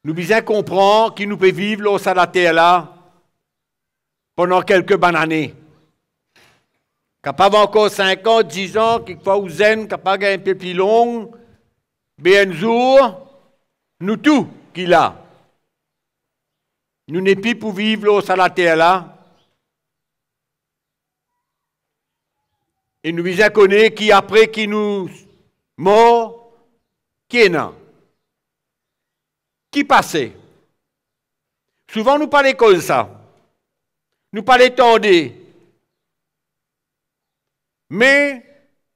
nous bien comprendre qu'il nous peut vivre là, sur la terre là, pendant quelques bonnes années. Capable encore 5 ans, 10 ans, quelquefois ou zen, capable un peu plus long, bien jour, nous tous qu'il a. Nous n'est plus pour vivre là, sur la terre là. Et nous bien connaître qui après qui nous mort, qui est là. Qui passait? Souvent, nous parlons comme ça. Nous parlons tendez. Mais,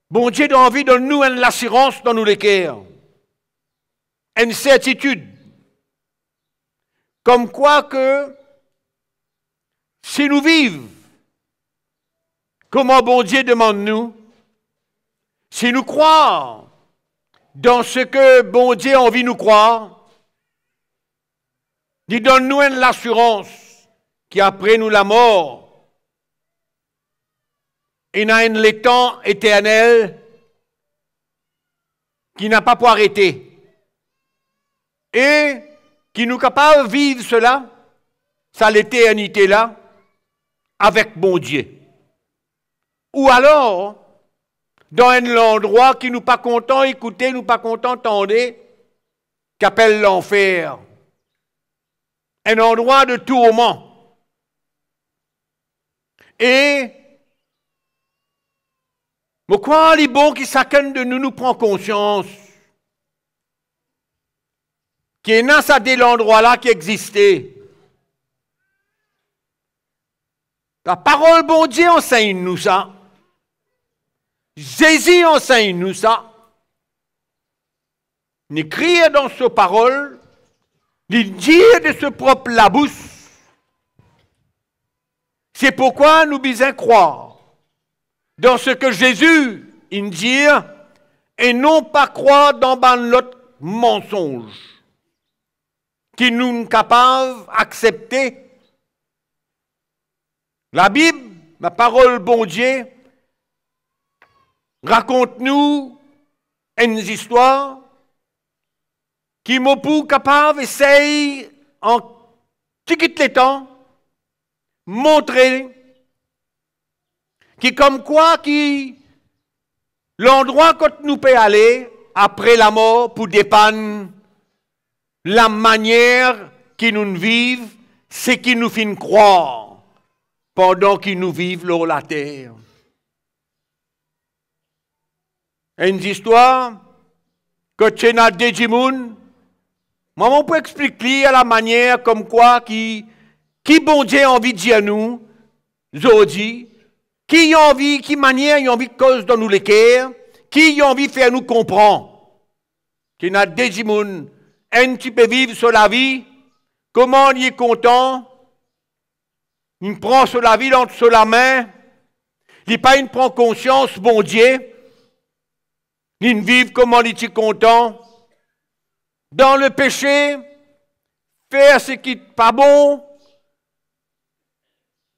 bon Dieu a envie de nous une assurance dans nous les cœurs. Une certitude. Comme quoi que, si nous vivons, comment bon Dieu demande nous, si nous croyons dans ce que bon Dieu a envie de nous croire, il donne-nous l'assurance qu'après nous la mort, il y a un l'étang éternel qui n'a pas pu arrêter. Et qui nous capable de vivre cela, ça l'éternité là, avec bon Dieu. Ou alors, dans un endroit qui nous pas content écouter, nous pas content entendre, qu'appelle l'enfer. Un endroit de tourment. Et, mais quoi, les bons qui chacun de nous prend conscience qu'il y a ça de l'endroit-là qui existait. La parole bon Dieu enseigne nous ça. Jésus enseigne nous ça. Nous crions dans sa parole, nous dire de ce propre la bouche. C'est pourquoi nous bisons croire dans ce que Jésus il dit et non pas croire dans l'autre mensonge qui nous sommes capables d'accepter. La Bible, ma parole bon Dieu, raconte-nous une histoire qui m'a pour capable essaye en petit les temps montrer qui comme quoi qui l'endroit que nous peut aller après la mort pour dépanner la manière qui nous vivent, c'est qui nous fait croire pendant qu'ils nous vivent sur la terre. Une histoire que tu as des moun, maman peut expliquer à la manière comme quoi qui bon Dieu a envie de dire nous, aujourd'hui, qui a envie, qui manière il a envie de cause dans nous les cœurs, qui a envie de faire nous comprendre. Tu as des moun, un tu peux vivre sur la vie, comment il est content, il prend sur la vie sur la main, il pas il prend conscience, bon Dieu, il vit comment il est content, dans le péché, faire ce qui n'est pas bon,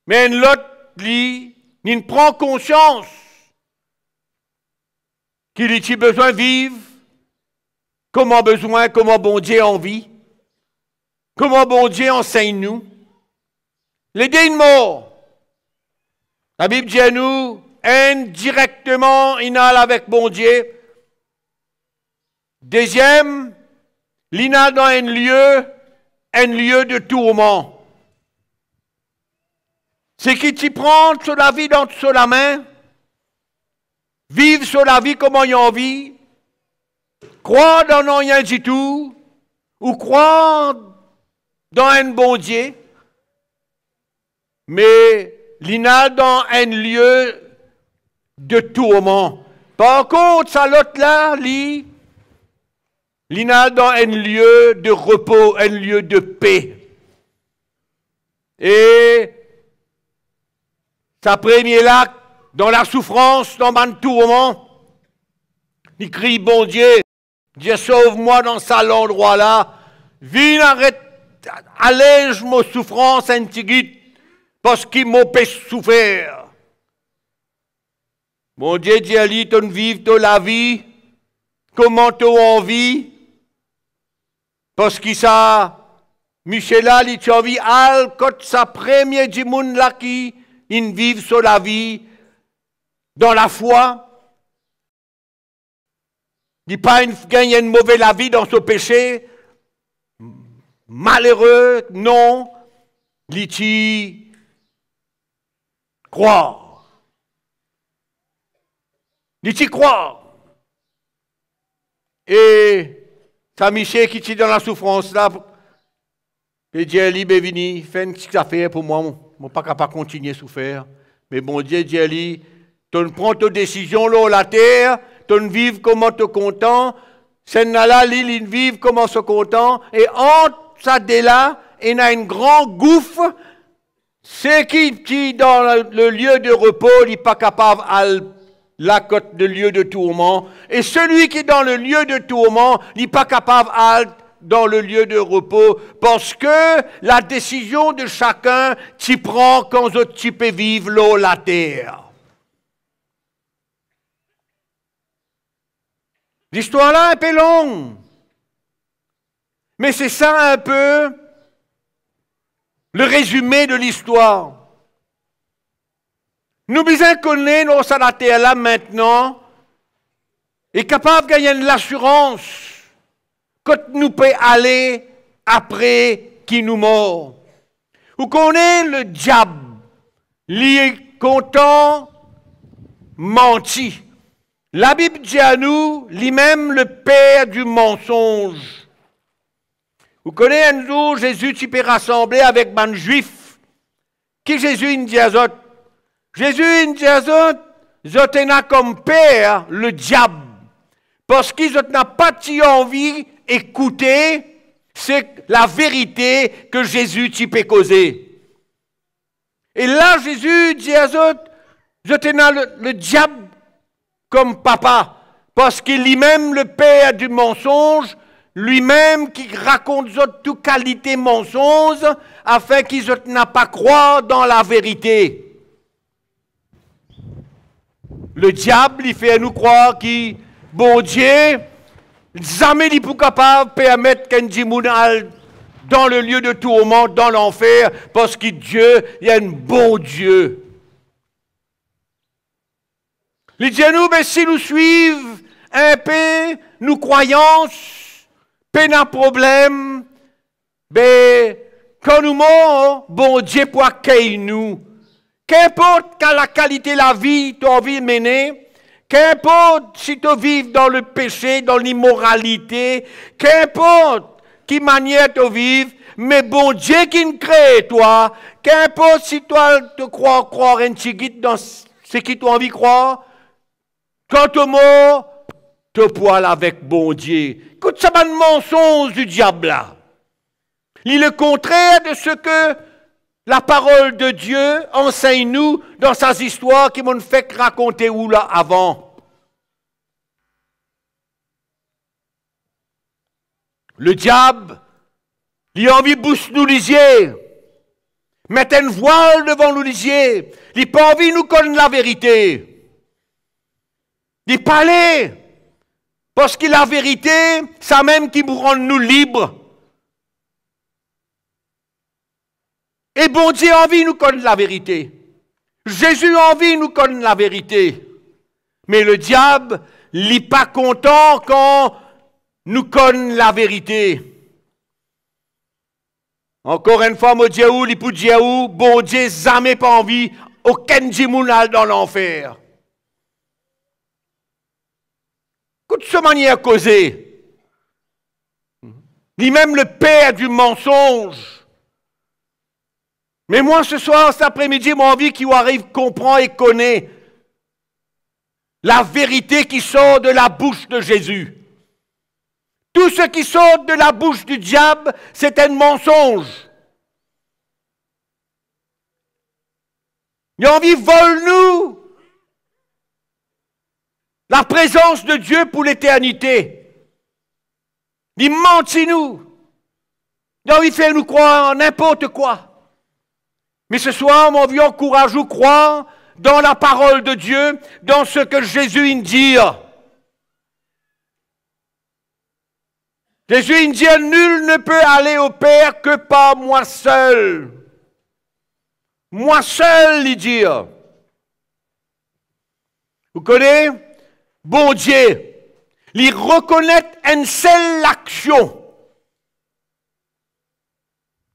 mais l'autre, lui, il prend conscience qu'il a besoin de vivre, comment bon Dieu a envie, comment bon Dieu enseigne nous. Les deux morts, la Bible dit à nous, indirectement, il a avec bon Dieu. Deuxième, il a dans un lieu de tourment. C'est qui t'y prend sur la vie dans la main, vivre sur la vie comme il a envie, croire dans rien du tout, ou croire dans un bon Dieu, mais l'ina dans un lieu de tourment. Par contre, ça l'autre là, l'ina dans un lieu de repos, un lieu de paix. Et sa première là, dans la souffrance, dans le tourment, il crie, bon Dieu, Dieu sauve-moi dans cet endroit-là, viens arrête, allège ma souffrance un petit guide, parce qu'il m'a fait souffrir. Mon Dieu dit à lui, tu vives la vie, comment tu as envie, Parce que ça, Michela, il a envie al, quand sa première du monde là qui, ils vivent sur la vie, dans la foi. Il n'a pas gagné une mauvaise la vie dans ce péché. Malheureux, non. Il croit. Il croit. Et ça, Michel, qui est dans la souffrance là, et Dieu lui est venu, fait ce que ça fait pour moi. Je ne suis pas capable de continuer à souffrir. Mais bon Dieu, lui, tu prends ta décision là, la terre, tu vives comment tu es content, c'est là, l'île, vivent comment tu es content, et entre ça, dès là, il y a un grand gouffre, c'est qui dans le lieu de repos, il n'est pas capable de la côte de lieu de tourment, et celui qui est dans le lieu de tourment, il n'est pas capable de dans le lieu de repos, parce que la décision de chacun, tu prends quand tu peux vivre l'eau, la terre. L'histoire là est un peu longue. Mais c'est ça un peu le résumé de l'histoire. Nous besoin connaître sur la terre là maintenant est capable de gagner de l'assurance quand nous pouvons aller après qui nous mord. Vous connaissez le diable, il est content, menti. La Bible dit à nous, lui-même le père du mensonge. Vous connaissez un jour, Jésus tu peux rassembler avec man juif. Qui Jésus il dit à eux? Jésus il dit à eux, ils ont comme père le diable. Parce qu'ils n'ont pas envie d'écouter, c'est la vérité que Jésus tu peux causer. Et là, Jésus dit à eux, ils ont le diable comme papa, parce qu'il est lui-même le père du mensonge, lui-même qui raconte toute qualité mensonge, afin qu'ils n'aient pas croire dans la vérité. Le diable, il fait nous croire que, bon Dieu, jamais il n'est pas capable de permettre qu'un djimounal dans le lieu de tourment, dans l'enfer, parce que Dieu, il y a un bon Dieu. Il dit à nous, mais si nous suivons un peu nos croyances, pas de problème, ben, quand nous mourons, bon Dieu pour accueillir nous. Qu'importe la qualité de la vie que tu as envie de mener, qu'importe si tu vis dans le péché, dans l'immoralité, qu'importe qui manière tu vis, mais bon Dieu qui nous crée toi, qu'importe si toi te croire un petit dans ce qui tu as envie de croire, quand tu mort, tu poil avec bon Dieu. Écoute, ça va un mensonge du diable là. Il est le contraire de ce que la parole de Dieu enseigne nous dans sa histoire qui m'ont fait raconter où là avant. Le diable, il a envie de boucher nous les yeux, mettre une voile devant nous les yeux. Il n'a pas envie de nous connaître la vérité. Il parlait, parce que la vérité, ça même qui nous rend nous libres. Et bon Dieu a envie de nous connaître la vérité. Jésus a envie de nous connaître la vérité. Mais le diable, il n'est pas content quand nous connaît la vérité. Encore une fois, mon Dieu, il peut dire, bon Dieu, jamais pas envie, aucun djimounal dans l'enfer. Écoute ce manière à causer. Lui-même le père du mensonge. Mais moi, ce soir, cet après-midi, j'ai envie qu'il arrive, comprend et connaît la vérité qui sort de la bouche de Jésus. Tout ce qui sort de la bouche du diable, c'est un mensonge. Il a envie, vole-nous la présence de Dieu pour l'éternité. Il mentit-nous. Il a envie de faire nous croire en n'importe quoi. Mais ce soir, mon vieux, encourage-nous croire dans la parole de Dieu, dans ce que Jésus dit. Jésus il dit, nul ne peut aller au Père que par moi seul. Moi seul, il dit. Vous connaissez? Bon Dieu, il reconnaît une seule action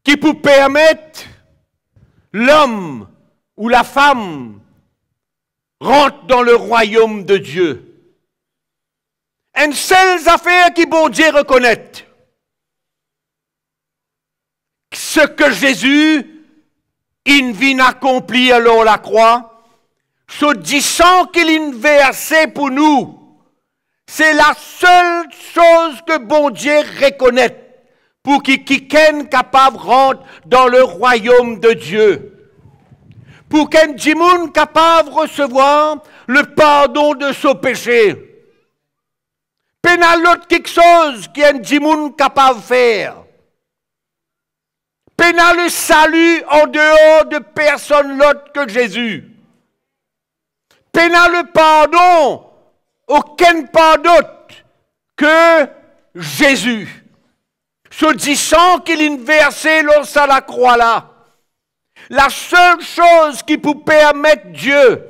qui peut permettre l'homme ou la femme rentre dans le royaume de Dieu. Une seule affaire qui bon Dieu reconnaît. Ce que Jésus, il vient accomplir alors la croix, ce disant qu'il versé pour nous, c'est la seule chose que bon Dieu reconnaît pour que quiconque capable rentre dans le royaume de Dieu. Pour qu'un djimoun capable recevoir le pardon de son péché. Pénal l'autre quelque chose qu'un djimoun capable de faire. Pénal le salut en dehors de personne l'autre que Jésus. Pénal le pardon, aucun pardon que Jésus. Se disant qu'il est versé à la croix là. La seule chose qui peut permettre Dieu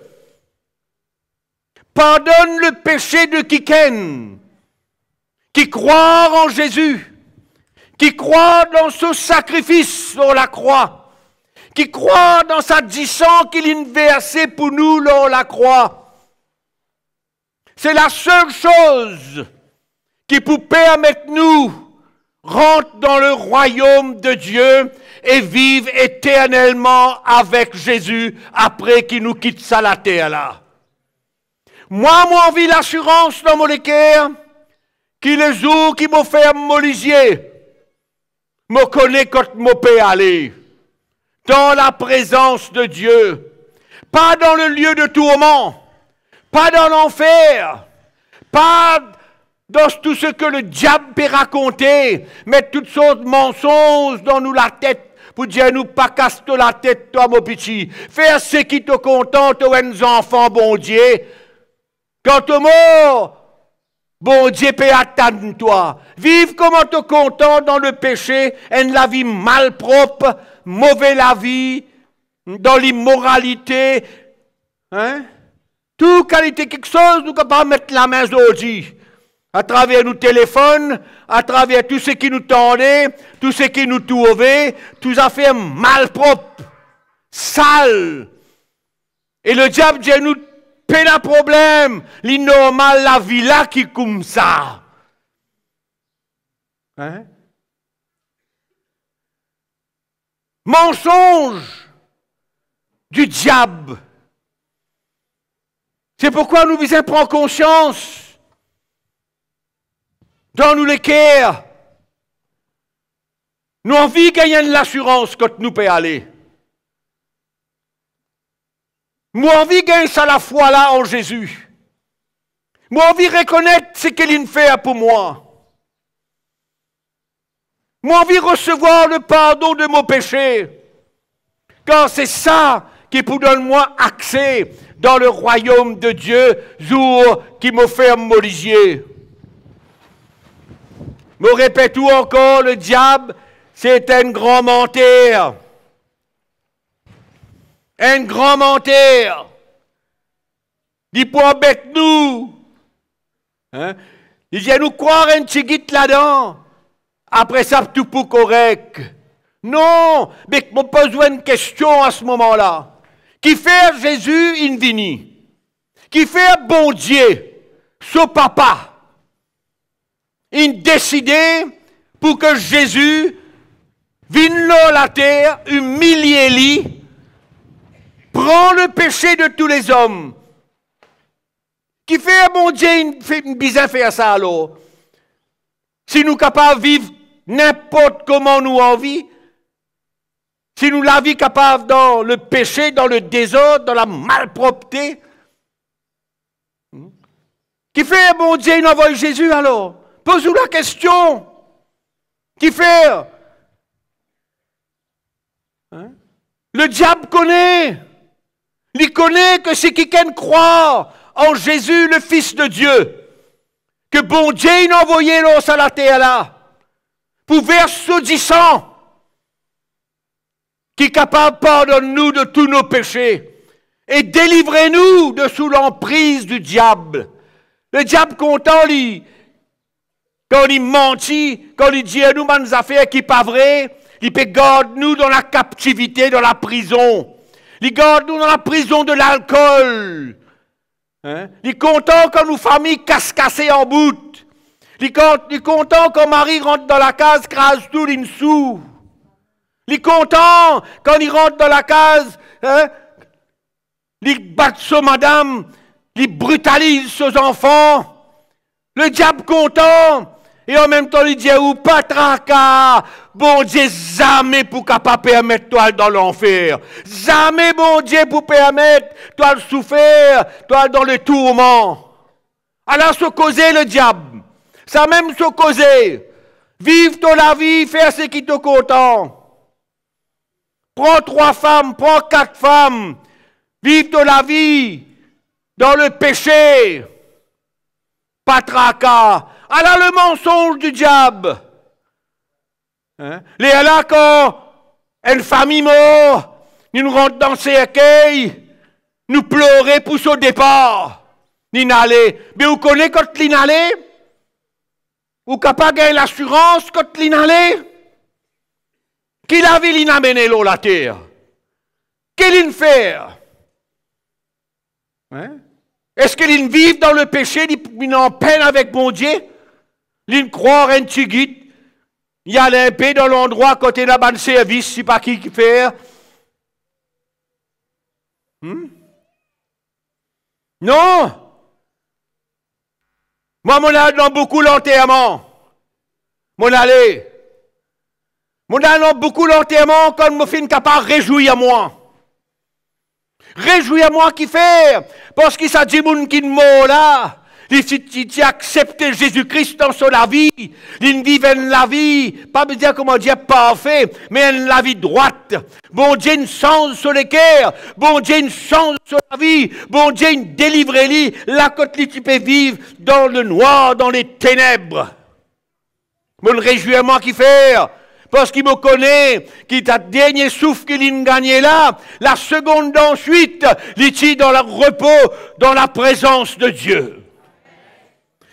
pardonne le péché de quiconque qui croit en Jésus, qui croit dans ce sacrifice sur la croix, qui croit dans sa disant qu'il est versé pour nous sur la croix. C'est la seule chose qui peut permettre nous rentre dans le royaume de Dieu et vive éternellement avec Jésus après qu'il nous quitte ça la terre là. Moi envie l'assurance dans mon cœur qui les jours qui m'ont fait m'olisier me connaît quand je peux aller dans la présence de Dieu, pas dans le lieu de tourment, pas dans l'enfer, pas dans tout ce que le diable peut raconter, mettre toutes sortes de mensonges dans nous la tête, pour dire nous pas casse la tête, toi, mon petit. Faire ce qui te contente, aux enfants, bon Dieu. Quand tu es mort, bon Dieu peut attendre toi. Vive comme tu es content dans le péché, la vie malpropre, mauvais la vie, dans l'immoralité. Hein? Tout qualité quelque chose, nous ne pouvons pas mettre la main aujourd'hui. À travers nos téléphones, à travers tout ce qui nous tendait, tout ce qui nous trouvait, tout ça fait malpropre, sale. Et le diable dit nous, pas de problème, l'innormal, la vie là qui est comme ça. Hein? Mensonge du diable. C'est pourquoi nous devons prendre conscience. Dans nous les cœurs, nous envie gagner de l'assurance quand nous pouvons aller. Moi envie gagner ça la foi là en Jésus. Moi envie reconnaître ce qu'il fait pour moi. Moi envie recevoir le pardon de mon péché. Car c'est ça qui pour donne moi accès dans le royaume de Dieu, jour qui me fait m'olisier. Me répète encore, le diable, c'est un grand menteur. Un grand menteur. Il peut embêter nous. Hein? Il vient nous croire un petit guide là-dedans. Après ça, tout pour correct. Non, mais je me pose une question à ce moment-là. Qui fait Jésus in vini? Qui fait bon Dieu, ce papa? Il décidé pour que Jésus vienne dans la terre, humilier-lui, prend le péché de tous les hommes. Qui fait, bon Dieu, une bizarre faire ça alors? Si nous sommes capables de vivre n'importe comment nous envie, si nous la vie capable dans le péché, dans le désordre, dans la malpropreté, qui fait, bon Dieu, il envoie Jésus alors? Pose-vous la question. Qui fait? Hein? Le diable connaît. Il connaît que c'est quelqu'un croit en Jésus, le Fils de Dieu. Que bon Dieu il a envoyé l'os à la terre là. pour verser du sang, qui est capable de pardonner nous de tous nos péchés et délivrer-nous de sous l'emprise du diable. Le diable content, quand il mentit, quand il dit à nous des affaires qui ne sont pas vraies, il peut garder nous dans la captivité, dans la prison. Il garde nous dans la prison de l'alcool. Hein? Il est content quand nos familles cassées en bout. Il est content quand Marie rentre dans la case, crase tout l'insou. Il est content quand il rentre dans la case, hein? Il bat sur madame, il brutalise ses enfants. Le diable content. Et en même temps, il dit, ou pas tracas, bon Dieu, jamais pour capable permettre toi dans l'enfer. Jamais, bon Dieu, pour permettre toi de souffrir, toi dans le tourment. Alors, se causer le diable. Ça même se causer. Vive ton la vie, faire ce qui te content. Prends 3 femmes, prends 4 femmes. Vive ton la vie dans le péché. Pas tracas. Alors le mensonge du diable. Hein? Les là quand une famille mort, nous rentrons dans le cercueil, nous pleurer pour ce départ. L'inalé. Mais vous connaissez quand l'inalé? Vous capable de gagner l'assurance quand l'inalé? Qui l'a vu l'inamener l'eau la terre? Qu'est-ce qu'il fait? Hein? Est-ce qu'ils vivent dans le péché, ils en peine avec mon Dieu? Ils croient un tigit. Il y a l'épée dans l'endroit côté de ban service, c'est pas qui fait. Non! Moi, mon allé dans beaucoup l'enterrement. Mon allé. Mon allé dans beaucoup l'enterrement quand je suis capable de réjouir à moi. Réjouis à moi qui fait, parce qu'il s'agit de gens qui ne mort là. Il accepte Jésus-Christ dans son vie. Il vit la vie, pas me dire comment dire parfait, mais la vie droite. Bon Dieu, une chance sur les cœurs. Bon Dieu, une chance sur la vie. Bon Dieu, une délivre-lui. La côte tu peux vivre dans le noir, dans les ténèbres. Mon réjouis à moi qui fait. Parce qu'il me connaît, qu'il t'a dernier souffle qu'il a gagné là, la seconde d'ensuite, il est dans le repos, dans la présence de Dieu.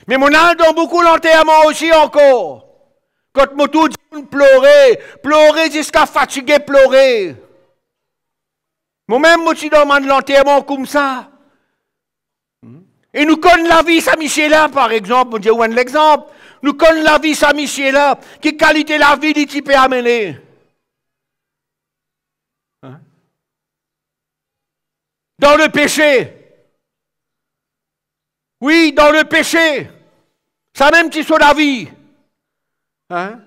Mais mon âme dans beaucoup l'enterrement aussi encore. Quand mon tout dit pleurer jusqu'à fatiguer, pleurer. Moi-même, je suis dans l'enterrement comme ça. Et nous connaissons la vie, Saint-Michel-là, par exemple, on dit un exemple. Nous connaissons la vie, Saint-Michel-là. Quelle qualité la vie il peut amener? Hein? Dans le péché. Oui, dans le péché. Ça même qui sur la vie. Hein?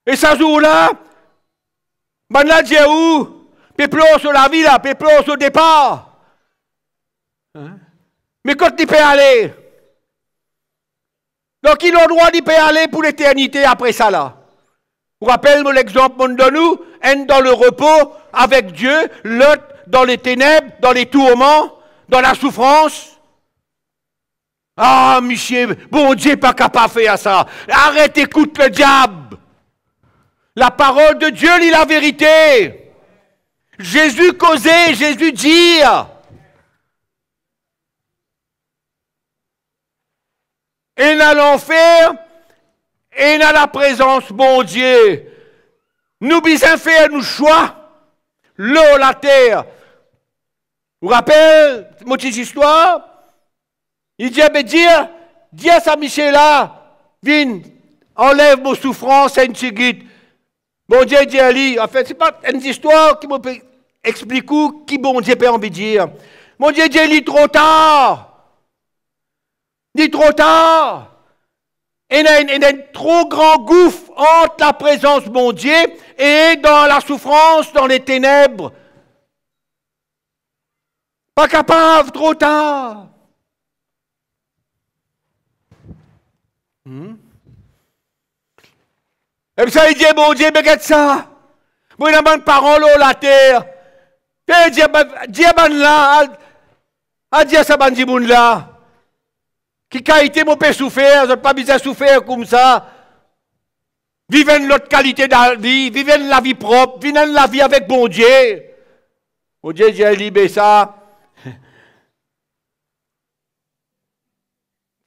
Et ça jour-là, ben là, Dieu où? Péplore sur la vie là, péplore sur le départ. Hein? Mais quand tu peux aller? Donc, il a le droit d'y aller pour l'éternité après ça, là. Vous rappelez l'exemple qu'on donne nous? Un dans le repos avec Dieu, l'autre dans les ténèbres, dans les tourments, dans la souffrance. Ah, monsieur, bon Dieu n'est pas capable de faire ça. Arrête, écoute le diable. La parole de Dieu lit la vérité. Jésus causait, Jésus dit. Et dans l'enfer, et dans la présence, bon Dieu. Nous bisons faire nos choix. L'eau, la terre. Vous vous rappelez, mon petite histoire? Il dit, mais dis à Saint-Michel là, viens, enlève mon souffrance et une tigite. Bon Dieu dit à lui, en fait, c'est pas une histoire qui me explique où, qui bon Dieu peut envie de dire. Mon Dieu dit, il est trop tard. Il est trop tard. Il y a un trop grand gouffre entre la présence de mon Dieu et dans la souffrance, dans les ténèbres. Pas capable, trop tard. Et puis ça, il dit, bon Dieu, mais regarde ça. Moi, il y a une parole la terre. Et Dieu, là, à dire ça, ban moun là. Qui a été mon père souffert, je n'ai pas besoin de souffrir comme ça. vivez l'autre qualité de la vie, vivez la vie propre, vivez la vie avec bon Dieu. Bon Dieu, j'ai libéré ça.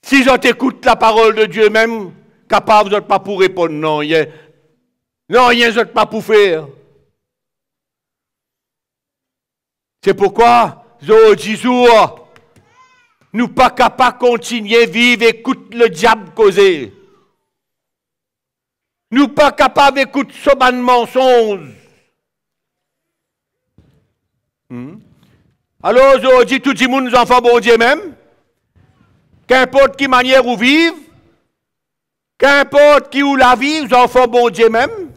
Si je t'écoute la parole de Dieu même, capable, vous n'êtes pas pour répondre, non, rien, vous n'êtes pas pour faire. C'est pourquoi, nous pas capables de continuer à vivre, écoute le diable causer. Nous pas capables d'écouter ce ban de mensonges. Alors, aujourd'hui, tout le monde nous en fait bon Dieu même. Qu'importe qui manière où vivre, qu'importe qui où la vie, nous en fait bon Dieu même.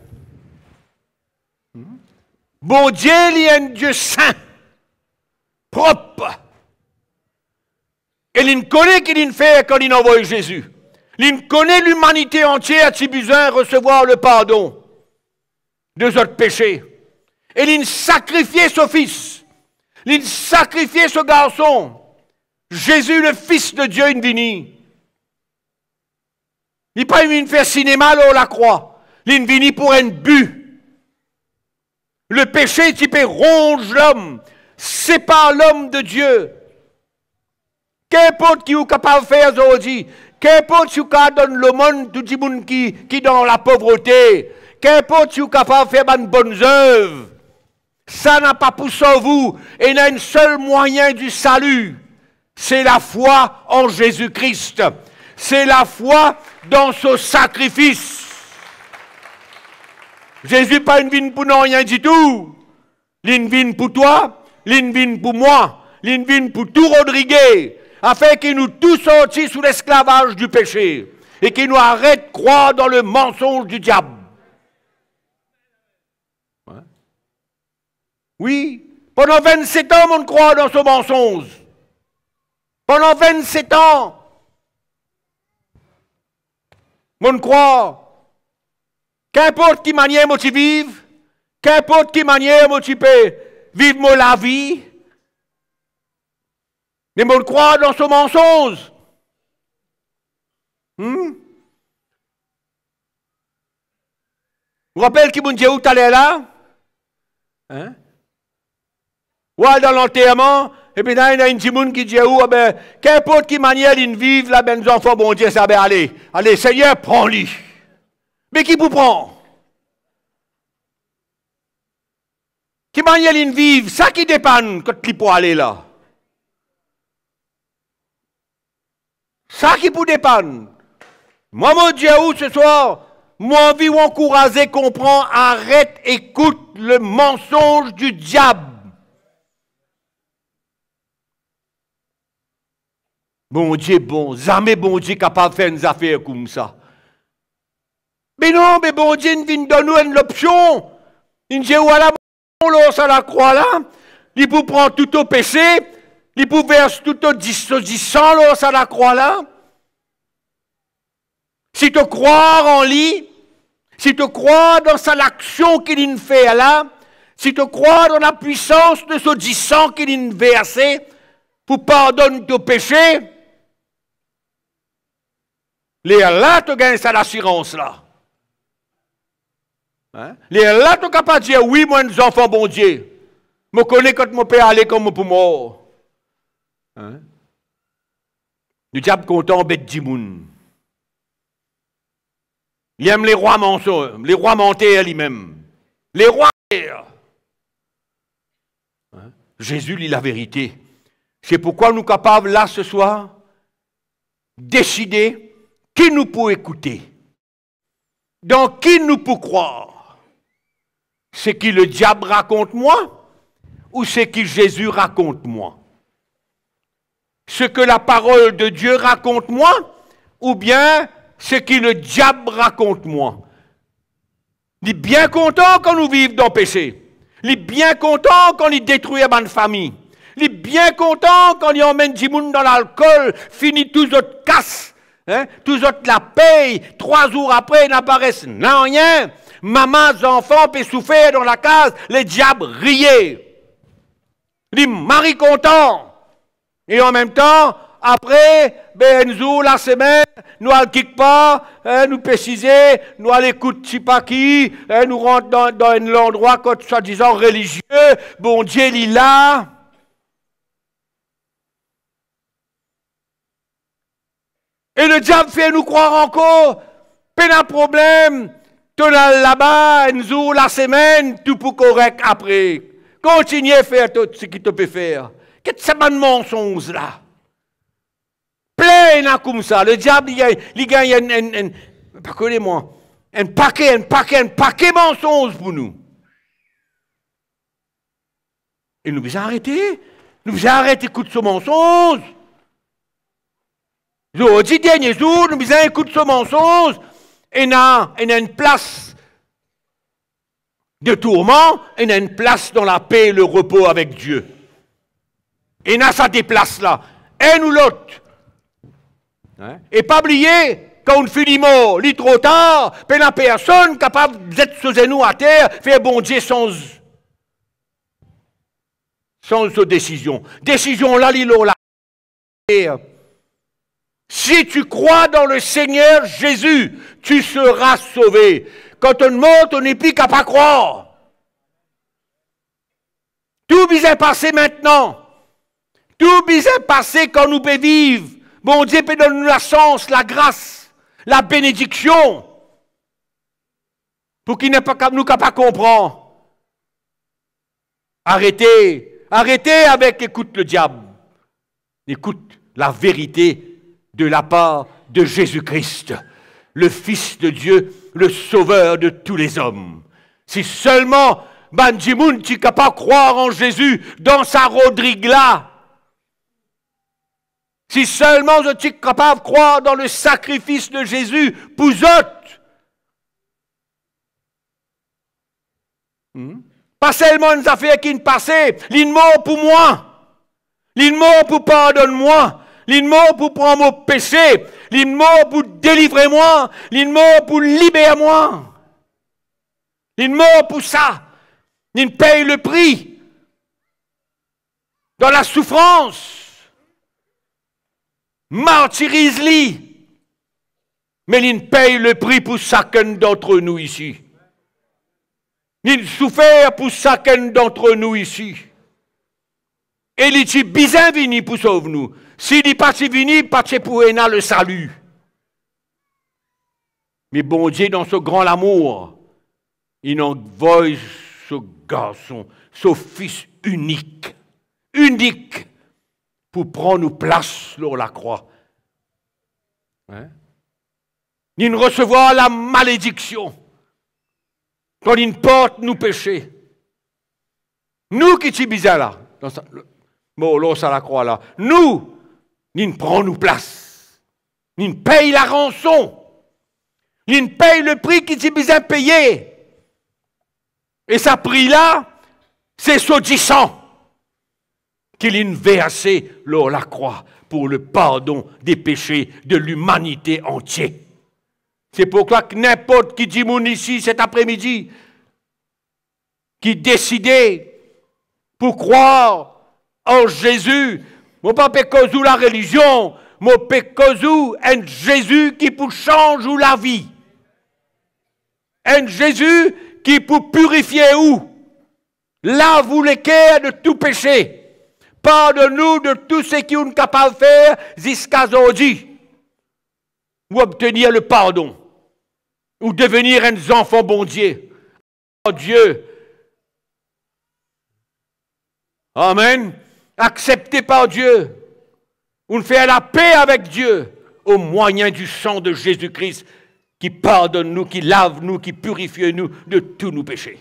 Bon Dieu, il est un Dieu saint, propre. Et il connaît qu'il fait quand il envoie Jésus. Il connaît l'humanité entière qui a besoin de recevoir le pardon de notre péché. Et il sacrifié son fils. Il sacrifié ce garçon. Jésus, le fils de Dieu, il vini. Il n'est pas venu faire cinéma là, la croix. Il vini pour un but. Le péché, qui peut ronge l'homme, sépare l'homme de Dieu. Qu'importe qui est capable de faire aujourd'hui, qu'importe si vous donne le monde, tout le monde qui est dans la pauvreté, qu'importe si vous capable de faire de bonnes œuvres, ça n'a pas poussé vous, et il y a un seul moyen du salut, c'est la foi en Jésus-Christ. C'est la foi dans ce sacrifice. Jésus n'est pas une vigne pour non rien du tout. Une vigne pour toi, une vigne pour moi, une vigne pour tout Rodriguez, afin qu'il nous tous sortis sous l'esclavage du péché et qu'il nous arrête de croire dans le mensonge du diable. Ouais. Oui, pendant 27 ans, on croit dans ce mensonge. Pendant 27 ans, on croit. Qu'importe qui manière moi tu vives, qu'importe qui manière moi tu peux vivre la vie, mais on croit dans ce mensonge. Vous vous rappelez qui vous dit où tu allais là? Hein? Ouais, dans l'enterrement, et puis là, il y a une petite qui dit où, ben, qu'importe qui manière ils vivent, là, ben, nos enfants, bon Dieu, ça, ben, allez, Seigneur, prends-lui. Mais qui vous prend? Qui manière ils vivent, ça qui dépanne quand il peut aller là. Ça qui vous dépanne. Moi, mon Dieu, où ce soir, moi, envie ou encourager, comprend, arrête, écoute le mensonge du diable. Bon Dieu, bon, jamais bon Dieu capable de faire une affaire comme ça. Mais non, mais bon Dieu, il vient donner nous une option. Il dit, voilà, ça la croix là, il peut prendre tout au péché, il peut verser tout au disposition, là, ça la croix là. Si tu crois en lui, si tu crois dans l'action qu'il fait là, si tu crois dans la puissance de ce sang qu'il versé pour pardonner tes péchés, les là, tu gagnes cette assurance-là. Hein? Les là, tu es capable de dire, oui, moi, nous enfants, bon Dieu. Je connais quand mon père allait comme pour mort. Hein? Le diable content, bête d'imoun. Il aime les rois mensonges, les rois mentés lui-même. Les rois. Hein? Jésus lit la vérité. C'est pourquoi nous sommes capables, là, ce soir, décider qui nous peut écouter, dans qui nous peut croire. C'est qui le diable raconte moi, ou c'est qui Jésus raconte moi? Ce que la parole de Dieu raconte moi, ou bien ce qui le diable raconte moi? Il est bien content quand nous vivons dans le péché. Il est bien content quand il détruit ma famille. Il est bien content quand il emmène du monde dans l'alcool, finit tous autres casses. Hein? Tous autres la payent, 3 jours après, ils n'apparaissent non rien. Maman, enfants, peut souffrir dans la case, les diables riaient. Les maris contents. Et en même temps, après, ben un jour, la semaine, nous allons quelque part, nous préciser, nous allons écouter je sais pas qui, nous rentrons dans un endroit, soi-disant religieux, bon Dieu, il est là. Et le diable fait nous croire encore, pas de problème, tu es là-bas, un jour, la semaine, tout pour correct après. Continuez à faire tout ce qu'il te peut faire. Qu'est-ce que c'est de mensonge là? Plein comme ça. Le diable, il gagne pardonnez-moi, un paquet de mensonges pour nous. Et nous devons arrêter. Nous devons arrêter d'écouter ce mensonge. Aujourd'hui, dernier jour, nous devons écouter ce mensonge. Et il y a une place de tourment, et il y a une place dans la paix et le repos avec Dieu. Et il y a ça des places là. Un ou l'autre. Hein? Et pas oublier, quand on finit mort, il est trop tard, puis la personne capable d'être sous nous à terre, faire bon Dieu sans décision. Décision là, il là. Si tu crois dans le Seigneur Jésus, tu seras sauvé. Quand on monte, on n'est plus qu'à pas croire. Tout bien passé maintenant. Tout bien passé quand nous pouvons vivre. Bon Dieu peut donner nous la chance, la grâce, la bénédiction. Pour qu'il n'ait pas nous capable de comprendre. Arrêtez avec écoute le diable. Écoute la vérité de la part de Jésus-Christ, le Fils de Dieu, le Sauveur de tous les hommes. Si seulement Bandimoun tu es capable de croire en Jésus dans sa Rodrigue là, si seulement je suis capable de croire dans le sacrifice de Jésus pour autres, pas seulement une affaire qui ne passait, l'une mort pour moi, l'une mort pour pardonner-moi, l'une mort pour prendre mon péché, l'une mort pour délivrer moi, l'une mort pour libérer moi, l'une mort pour ça, l'une paye le prix dans la souffrance, martyrise-lui, mais l'une paye le prix pour chacun d'entre nous ici. Il souffert pour chacun d'entre nous ici. Et il est bien venu pour sauver nous. S'il n'est pas venu, parce que pour nous le salut. Mais bon Dieu, dans ce grand amour, il envoie ce garçon, ce fils unique, pour prendre nos places sur la croix. Hein? Il recevoir la malédiction. Quand il porte nos péchés. Nous qui sommes bizarres là, bon, là, ça la croix là. Nous prenons nos places. Nous payons la rançon. Nous payons le prix qui est besoin payer. Et ce prix là, c'est ce du sang qu'il a versé lors la croix pour le pardon des péchés de l'humanité entière. C'est pourquoi que n'importe qui dit mon ici cet après-midi, qui décidait pour croire en Jésus, mon pas pécosou la religion, mon pécosou un Jésus qui pour changer la vie. Un Jésus qui pour purifier où? Lave-vous les cœurs de tout péché. Pardonne-nous de tout ce qu'on est capable de faire jusqu'à aujourd'hui. Ou obtenir le pardon. Ou devenir un enfant bon Dieu. Oh Dieu. Amen. Accepté par Dieu. On fait la paix avec Dieu au moyen du sang de Jésus-Christ qui pardonne nous, qui lave nous, qui purifie nous de tous nos péchés.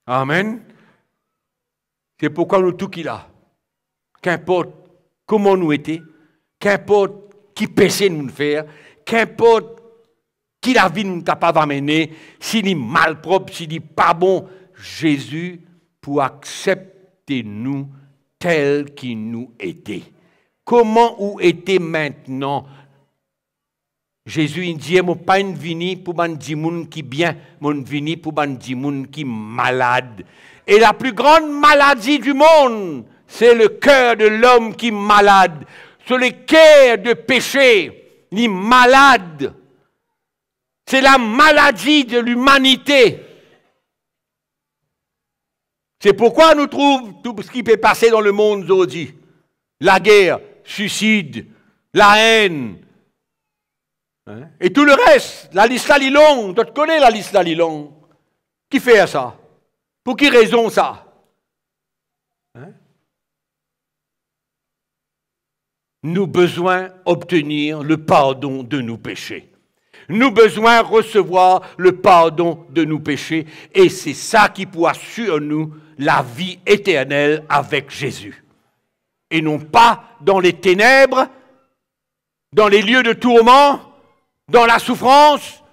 Amen. C'est pourquoi nous tout qu'il a. Qu'importe comment nous étions, qu'importe qui péché nous faire, qu'importe qui la vie nous est capable d'amener, s'il est malpropre, s'il n'est pas bon, Jésus pour accepter nous tel qu'il nous était. Comment ou était maintenant? Jésus il dit, moi pas une vini pour ban dimoun qui bien, mon vini pour ban dimoun qui malade. Et la plus grande maladie du monde, c'est le cœur de l'homme qui est malade. sur les quais de péché, ni malade. C'est la maladie de l'humanité. C'est pourquoi nous trouvons tout ce qui peut passer dans le monde aujourd'hui. La guerre, suicide, la haine. Hein? Et tout le reste, la liste là, elle est longue. Tu connais la liste là, elle est longue. Qui fait ça? Pour qui raison ça? Hein? Nous besoin obtenir le pardon de nos péchés. Nous besoin recevoir le pardon de nos péchés. Et c'est ça qui pourra sur nous la vie éternelle avec Jésus. Et non pas dans les ténèbres, dans les lieux de tourment, dans la souffrance.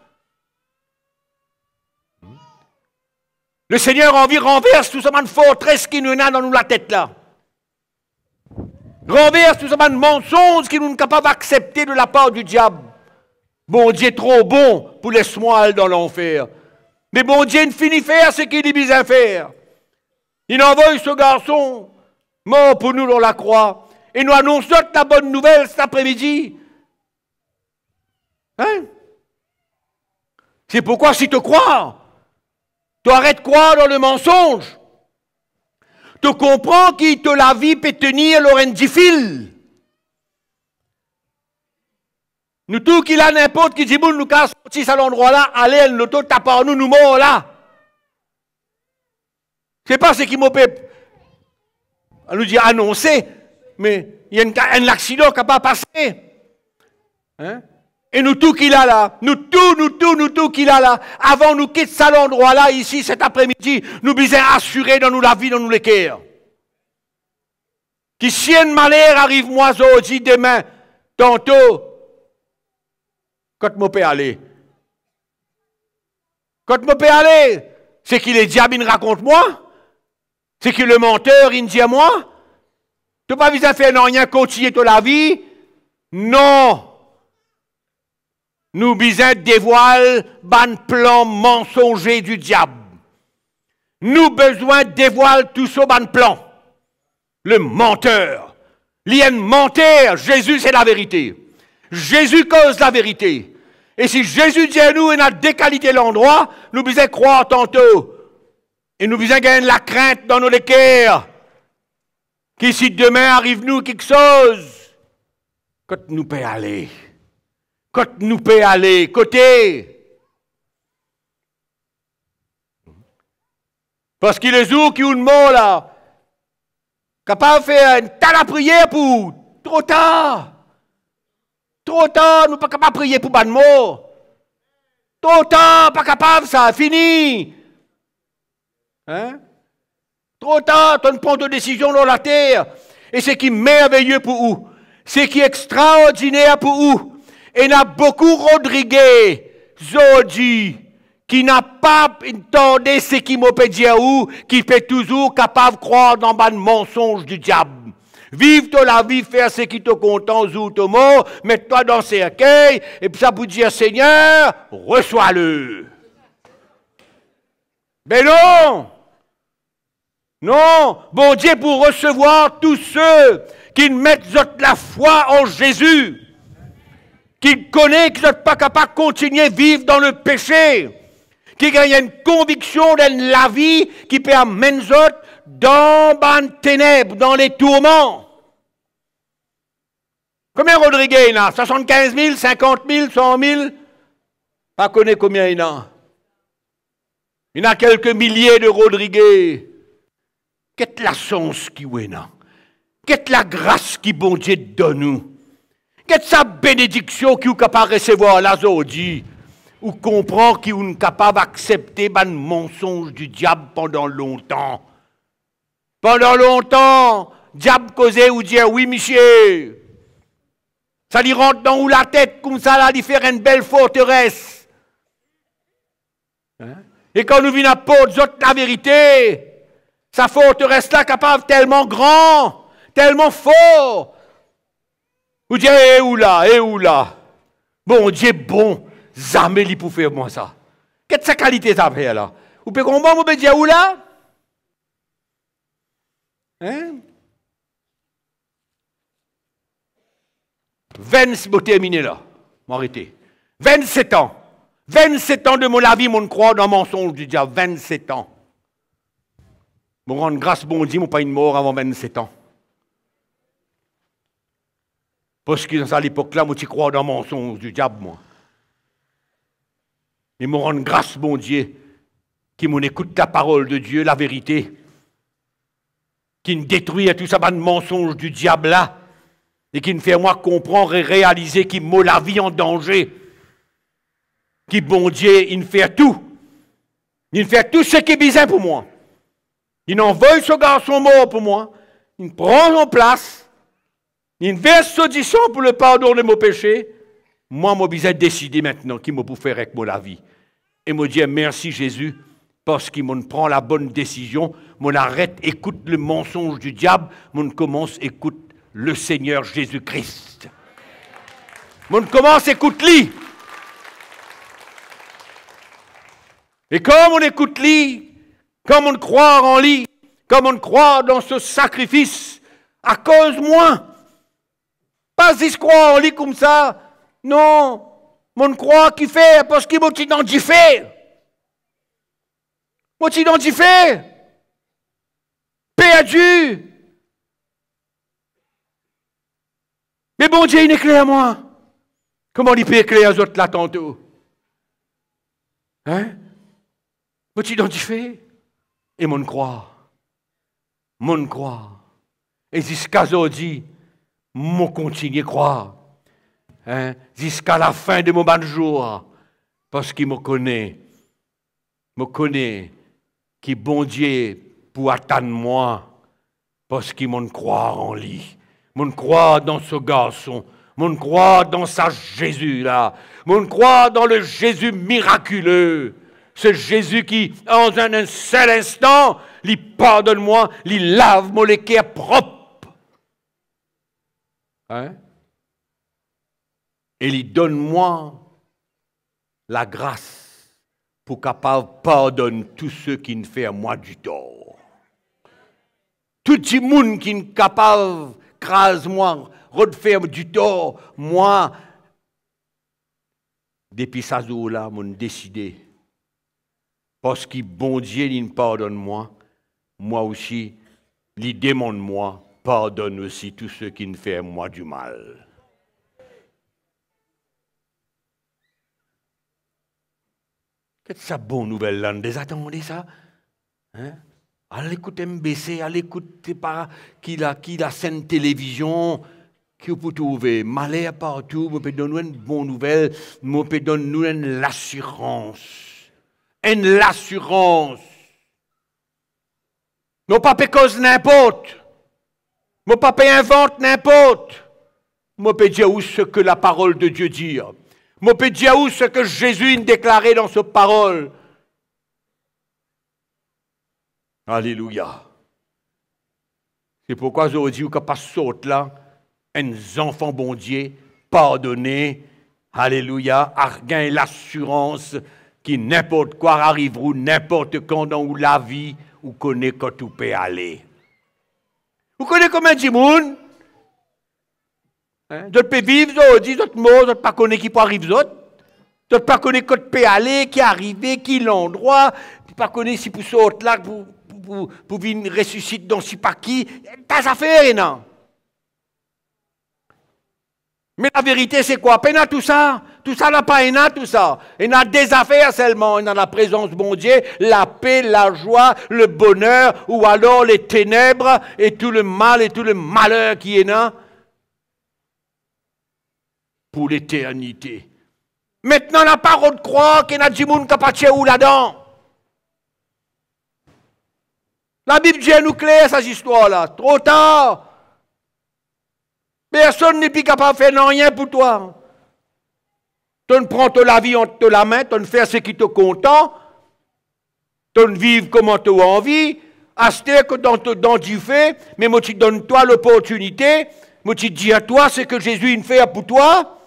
Le Seigneur a envie renverse tout ce man de forteresse qui nous a dans nous la tête là. Renverse tout ce man de mensonges qui nous sommes capables d'accepter de la part du diable. Bon Dieu est trop bon pour laisser-moi aller dans l'enfer. Mais bon Dieu ne finit faire ce qu'il est bien faire. Il envoie ce garçon mort pour nous dans la croix. Et nous annonçons la bonne nouvelle cet après-midi. Hein? C'est pourquoi si tu crois, tu arrêtes de croire dans le mensonge. Tu comprends qu'il te la vie peut tenir l'orendifil. Nous tout qu'il a n'importe qui dit bon nous casse sortir à l'endroit là, allez l'auto tape par nous morts là. C'est pas ce qui m'a fait nous dit annoncer, mais il y a un accident qui n'a pas passé. Hein? Et nous tout qu'il a là, nous tout qu'il a là, avant nous quitter cet endroit là, ici, cet après-midi, nous bisons assurer dans nous la vie, dans nous les cœurs. Qui si un malheur arrive moi aujourd'hui, demain, tantôt, quand je peux aller. Quand je peux aller, c'est qu'il est diable, il raconte moi. C'est que le menteur, il me dit à moi. Tu n'as pas besoin de faire rien, continuer toute la vie. Non. Nous besoin dévoiler ban plan mensonger du diable. Nous besoin dévoiler tout ce ban plan. Le menteur. L'ien menteur, Jésus c'est la vérité. Jésus cause la vérité. Et si Jésus dit à nous, il a déqualité l'endroit, nous besoin croire tantôt. Et nous besoin gagner la crainte dans nos cœurs. Qui si demain arrive nous quelque chose, quand nous peut aller. Quand nous peut aller, côté. Parce qu'il est où qui ont une mort là, capable de faire une telle prière pour trop tard. Trop tard, nous ne sommes pas capables de prier pour ban mort. Trop tard, pas capable, ça a fini. Hein? Trop tard, tu prends de décision dans la terre. Et ce qui est merveilleux pour vous, ce qui est extraordinaire pour vous, et il y a beaucoup Rodriguez, Zodi, qui n'a pas entendu ce qui m'a dit à vous, qui peut toujours capable de croire dans le mensonge du diable. Vive toi la vie, faire ce qui te content, ou te mort, mets-toi dans ces cercueil, et puis ça pour dire Seigneur, reçois-le. Mais non! Non! Bon Dieu pour recevoir tous ceux qui mettent la foi en Jésus, qui connaissent qu'ils ne sont pas capables de continuer à vivre dans le péché, qui gagnent une conviction dans la vie qui peut amener dans les ténèbres, dans les tourments. Combien Rodriguez il y en a? 75 000, 50 000, 100 000? Pas connaît combien il y en a. Il y en a quelques milliers de Rodriguez. Qu'est-ce la chance qui est là? Qu'est-ce la grâce qui bon Dieu donne nous? Qu'est-ce sa bénédiction qui est capable de recevoir là aujourd'hui? Ou comprend qu'il est capable d'accepter le mensonge du diable pendant longtemps? Pendant longtemps, diable causait ou dire oui, monsieur. Ça lui rentre dans la tête comme ça, là, il fait une belle forteresse. Hein? Et quand nous venons à porte la vérité, sa forteresse là capable tellement grand, tellement fort. Vous dites, eh où là? Bon Dieu, bon, jamais il pour faire moi ça. Qu'est-ce que sa qualité ça fait là? Vous pouvez comprendre, vous pouvez dire où là? Hein? Bon, terminé là. M'arrêter. 27 ans. 27 ans de mon vie, mon croix dans le mensonge du diable. 27 ans. Mon rendre grâce, bon Dieu, mon pas une mort avant 27 ans. Parce que dans l'époque-là, moi, tu crois dans le mensonge du diable, moi. Mais mon rendre grâce, bon Dieu, qui m'en écoute la parole de Dieu, la vérité, qui me détruit à tout ça, de mensonge du diable là, et qui me fait moi comprendre et réaliser qu'il met la vie en danger. Qui, bon Dieu, il me fait tout. Il me fait tout ce qui est bizarre pour moi. Il envoie ce garçon mort pour moi. Il me prend en place. Il me verse ce du sang pour le pardon de mes péchés. Moi, je suis décidé maintenant qu'il m'a pour faire avec moi la vie. Et me dire merci Jésus, parce qu'il me prend la bonne décision. Mon arrête, écoute le mensonge du diable. Mon commence, écoute le Seigneur Jésus-Christ. Mon commence, écoute lui. Et comme on écoute lui, comme on croit en lui, comme on croit dans ce sacrifice, à cause moi, pas si je crois en lui comme ça, non, on croit qu'il fait parce qu'il m'a identifié. M'a identifié. Perdu. Mais bon Dieu, il éclaire moi. Comment il peut éclairer aux autres là tantôt? Hein? M'a identifié. Et mon croit. Mon croit. Et jusqu'à aujourd'hui, mon continue à croire. Hein? Jusqu'à la fin de mon bon jour. Parce qu'il me connaît. Qui bon Dieu pour attendre moi. Parce qu'il me croit en lui. Mon croit dans ce garçon. Mon croit dans sa Jésus là. Mon croit dans le Jésus miraculeux. Ce Jésus qui, en un seul instant, lui pardonne-moi, lui lave mon cœur propre. Hein? Et lui donne-moi la grâce pour capable pardonner tous ceux qui ne font à moi du tort. Tout le monde qui est capable crase moi, refaire du tort, moi, depuis ce jour-là, j'ai décidé. Parce que bon Dieu, il me pardonne moi aussi, il demande moi, pardonne aussi tous ceux qui me font moi du mal. Qu'est-ce que ça bonne nouvelle là? Vous attendez ça? Hein? Allez écouter MBC, allez écouter qui la scène télévision, qui peut trouver malheur partout, vous peut donner une bonne nouvelle, vous peut donner l'assurance. L'assurance. Mon papa cause n'importe. Mon papa invente n'importe. Mon papa dit où ce que la parole de Dieu dit. Mon papa dit où ce que Jésus a déclaré dans sa parole. Alléluia. C'est pourquoi je dis que pas saute là, un enfant bon Dieu, pardonné, alléluia, gagne l'assurance qui n'importe quoi arrive ou n'importe quand dans où la vie, ou connaît quand tout peut aller. Vous connaissez combien de monde? D'autres peuvent vivre, d'autres morts, d'autres pas connaissent qui peut arriver, d'autres pas connaissent quand peut aller, qui est arrivé, qui l'endroit, pas connaissent si pour sortir là, pour venir ressusciter dans si pas qui, t'as affaire, non? Mais la vérité, c'est quoi? Pas tout ça. Tout ça n'a pas tout ça. Il y a des affaires seulement. Il y a la présence de mon Dieu, la paix, la joie, le bonheur, ou alors les ténèbres et tout le mal et tout le malheur qui est là pour l'éternité. Maintenant, la parole de croire qu'il y a du monde qui n'a pas où là-dedans. La Bible dit nous clair cette histoire-là. Trop tard. Personne n'est plus capable de faire rien pour toi. Tu ne prends la vie entre la main, tu ne fais ce qui te content, tu ne vis comme tu as envie, acheter que dans tu fais, mais moi tu donnes toi l'opportunité, moi tu dis à toi ce que Jésus il fait pour toi,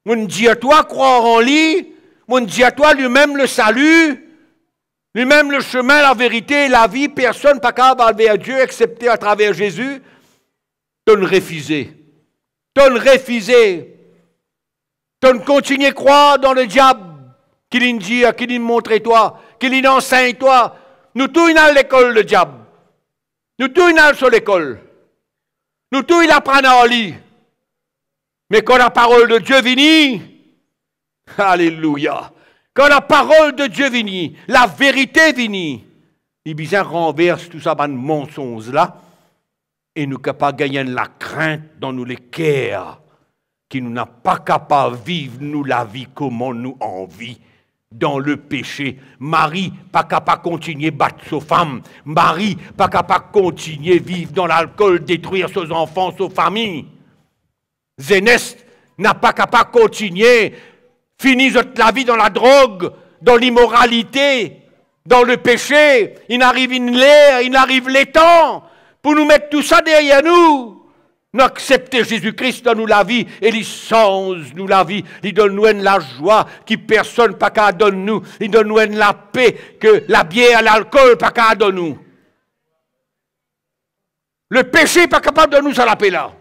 moi je dis à toi croire en lui, moi je dis à toi lui-même le salut, lui-même le chemin, la vérité, la vie, personne pas capable d'aller vers Dieu excepté à travers Jésus. De le refuser. T'en refusé. T'en continué à croire dans le diable qu'il dit, qu'il montre toi, qu'il enseigne toi. Nous tous, il à l'école, le diable. Nous tous, il à sur l'école. Nous tous, il apprend en lit. Mais quand la parole de Dieu vient, alléluia. Quand la parole de Dieu vient, la vérité vient, il bien renverse tout ça, ban mensonge là, et nous capables de gagner la crainte dans nous les cœurs, qui nous n'a pas capable de vivre nous la vie comme nous envie. Dans le péché. Marie, pas capable de continuer à battre sa femme. Marie, pas capable de continuer à vivre dans l'alcool, détruire ses enfants, sa famille. Zéneste n'a pas capable de continuer, finir la vie dans la drogue, dans l'immoralité, dans le péché. Il arrive il arrive les temps pour nous mettre tout ça derrière nous. Nous accepter Jésus-Christ dans nous la vie et il change nous la vie. Il donne nous la joie qui personne pas qu'à donner nous. Il donne nous la paix que la bière, l'alcool pas qu'à donner nous. Le péché pas capable de nous à la paix là.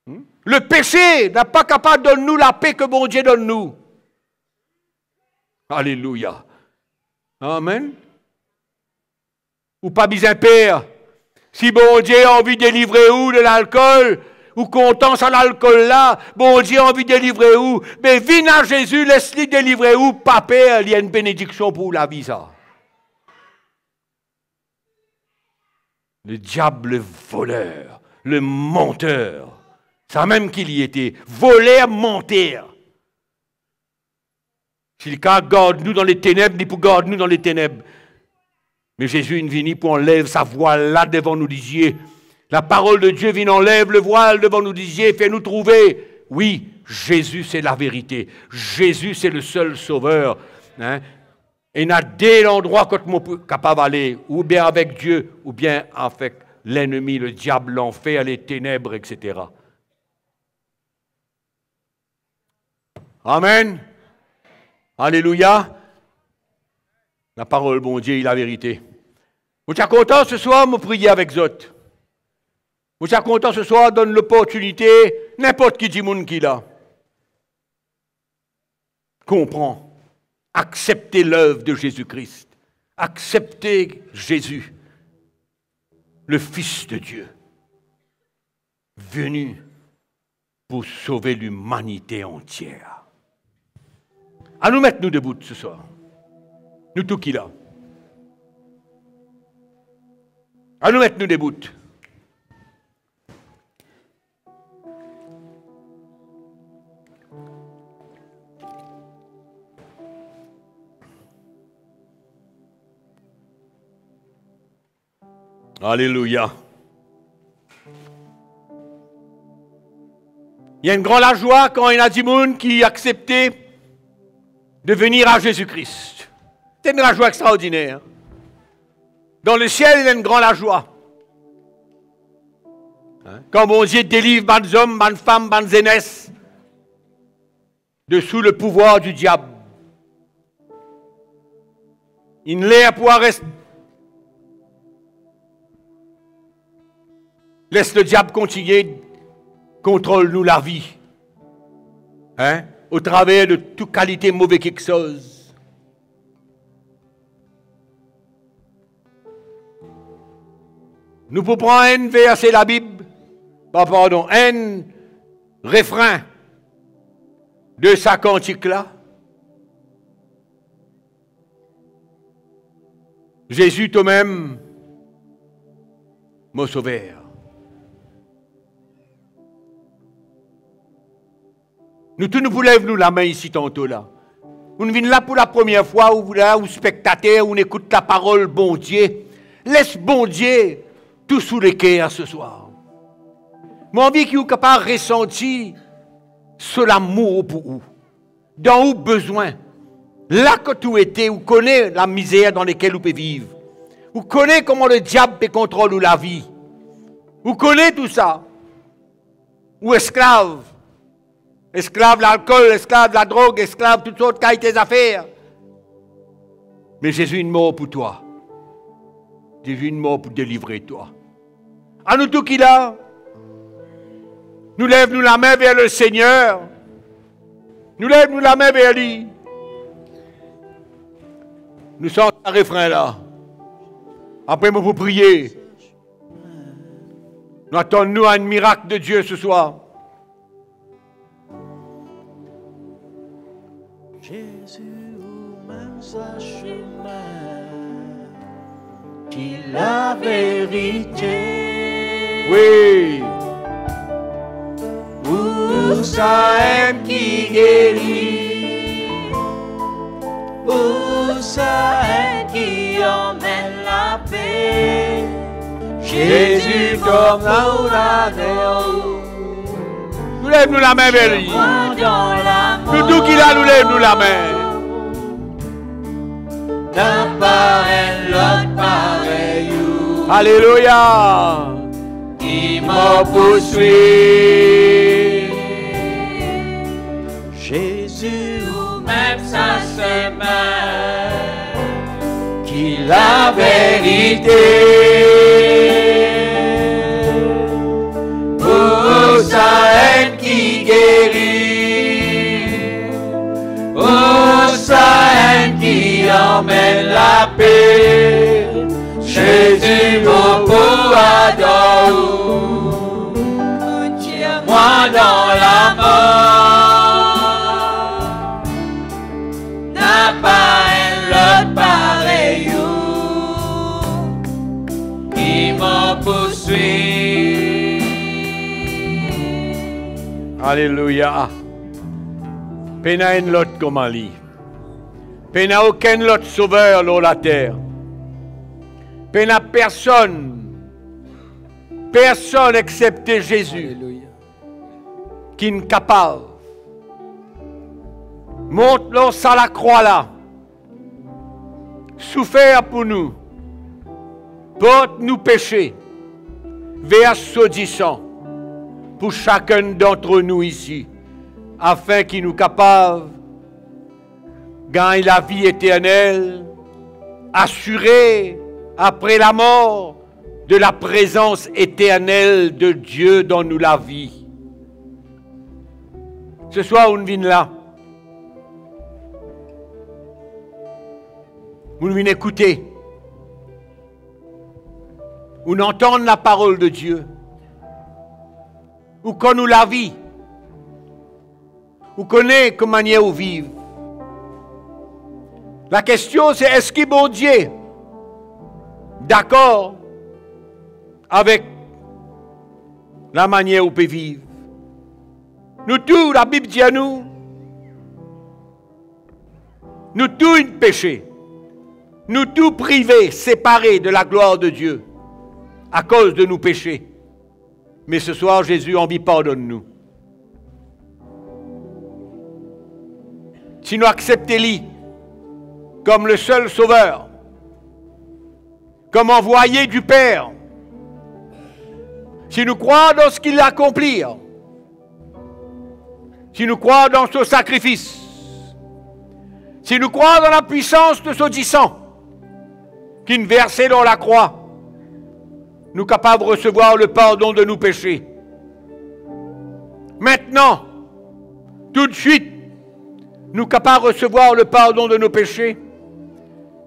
Le péché n'est pas capable de donner nous la paix que bon Dieu donne nous. Alléluia. Amen. Ou pas besoin père. Si bon Dieu a envie de délivrer où de l'alcool, ou content sans l'alcool là, bon Dieu a envie de délivrer où, mais viens à Jésus, laisse-lui délivrer où, papa, il y a une bénédiction pour la vie ça. Le diable, le voleur, le menteur, ça même qu'il y était, voleur, menteur. S'il garde nous dans les ténèbres, il peut garder nous dans les ténèbres. Mais Jésus est venu pour enlever sa voile là devant nous disiez. La parole de Dieu vient enlève le voile devant nous disiez, fait nous trouver. Oui, Jésus c'est la vérité. Jésus c'est le seul sauveur. Hein? Et il y a dès l'endroit que nous sommes capables d'aller, ou bien avec Dieu, ou bien avec l'ennemi, le diable, l'enfer, les ténèbres, etc. Amen. Alléluia. La parole, bon Dieu, est la vérité. Vous êtes content ce soir, me prier avec vous. Vous êtes content ce soir, donne l'opportunité, n'importe qui dit moun qui là. Comprends. Acceptez l'œuvre de Jésus-Christ. Acceptez Jésus, le Fils de Dieu, venu pour sauver l'humanité entière. À nous mettre nous debout ce soir. Nous tout qui là. À nous mettre nous debout. Alléluia. Il y a une grande joie quand il y a des gens qui acceptent de venir à Jésus-Christ. C'est une joie extraordinaire. Dans le ciel, il y a une grande joie. Quand mon Dieu délivre les hommes, les femmes, les zénesses de sous le pouvoir du diable. Il ne l'air pour rester. Laisse le diable continuer, contrôle-nous la vie. Hein? Au travers de toute qualité mauvaise quelque chose. Nous pouvons prendre un verset de la Bible, pardon, un refrain de sa cantique-là. Jésus toi-même, mon sauveur. Nous tous nous lèvons nous la main ici tantôt là. Vous venez là pour la première fois, ou vous là, ou spectateur, ou on écoute la parole, bon Dieu. Laisse bon Dieu tout sous les cœurs ce soir. Mon envie qui est capable de ressentir ce l'amour pour vous. Dans où besoin. Là que tu étais, vous connaissez la misère dans laquelle vous pouvez vivre. Vous connaissez comment le diable peut contrôler la vie. Vous connaissez tout ça. Ou esclave. Esclave de l'alcool, esclave de la drogue, esclave de toutes sortes de tes affaires. Mais Jésus est mort pour toi. Jésus est mort pour délivrer toi. À nous tout qui là, Nous lève-nous la main vers le Seigneur. Nous lève-nous la main vers lui. Nous sommes un refrain là. Après, nous vous prier. Nous attendons un miracle de Dieu ce soir. Jésus, même sa chemin, qui la vérité. Oui. Où ça aime qui guérit, où ça aime qui emmène la paix. Jésus comme l'agneau. Nous lève-nous la main vers lui. Nous tout qu'il a, nous lève-nous la main. N'a pas un l'autre pareil. Alléluia. Qui m'a poursuivi. Jésus ou même sa semaine, qui la vérité. Oh, sa haine qui guérit. Oh, sa haine qui emmène la paix. Jésus mon beau adore, moi dans la mort, n'a pas un lot pareil, qui m'en poursuit. Alléluia. Pena un lot comme Ali. Pena aucun lot sauveur dans la terre. Pena personne excepté Jésus. Alléluia. Qui est capable. Monte-le à la croix là. Souffert pour nous. Porte nous péchés. Verse du sang. Pour chacun d'entre nous ici. Afin qu'il nous capable gagner la vie éternelle. Assurée après la mort de la présence éternelle de Dieu dans nous la vie. Ce soir, on vient là. On vient écouter. On entend la parole de Dieu. Ou qu'on nous la vie. Ou connaît comment manière où vivre. La question c'est est-ce que bon Dieu d'accord avec la manière où on peut vivre. Nous tous, la Bible dit à nous tous une péché. Nous tous privés, séparés de la gloire de Dieu à cause de nos péchés. Mais ce soir, Jésus en vie pardonne-nous. Si nous acceptons-lui comme le seul sauveur, comme envoyé du Père, si nous croyons dans ce qu'il a accompli, si nous croyons dans ce sacrifice, si nous croyons dans la puissance de ce sang qui est versé dans la croix, nous sommes capables de recevoir le pardon de nos péchés. Maintenant, tout de suite, nous sommes capables de recevoir le pardon de nos péchés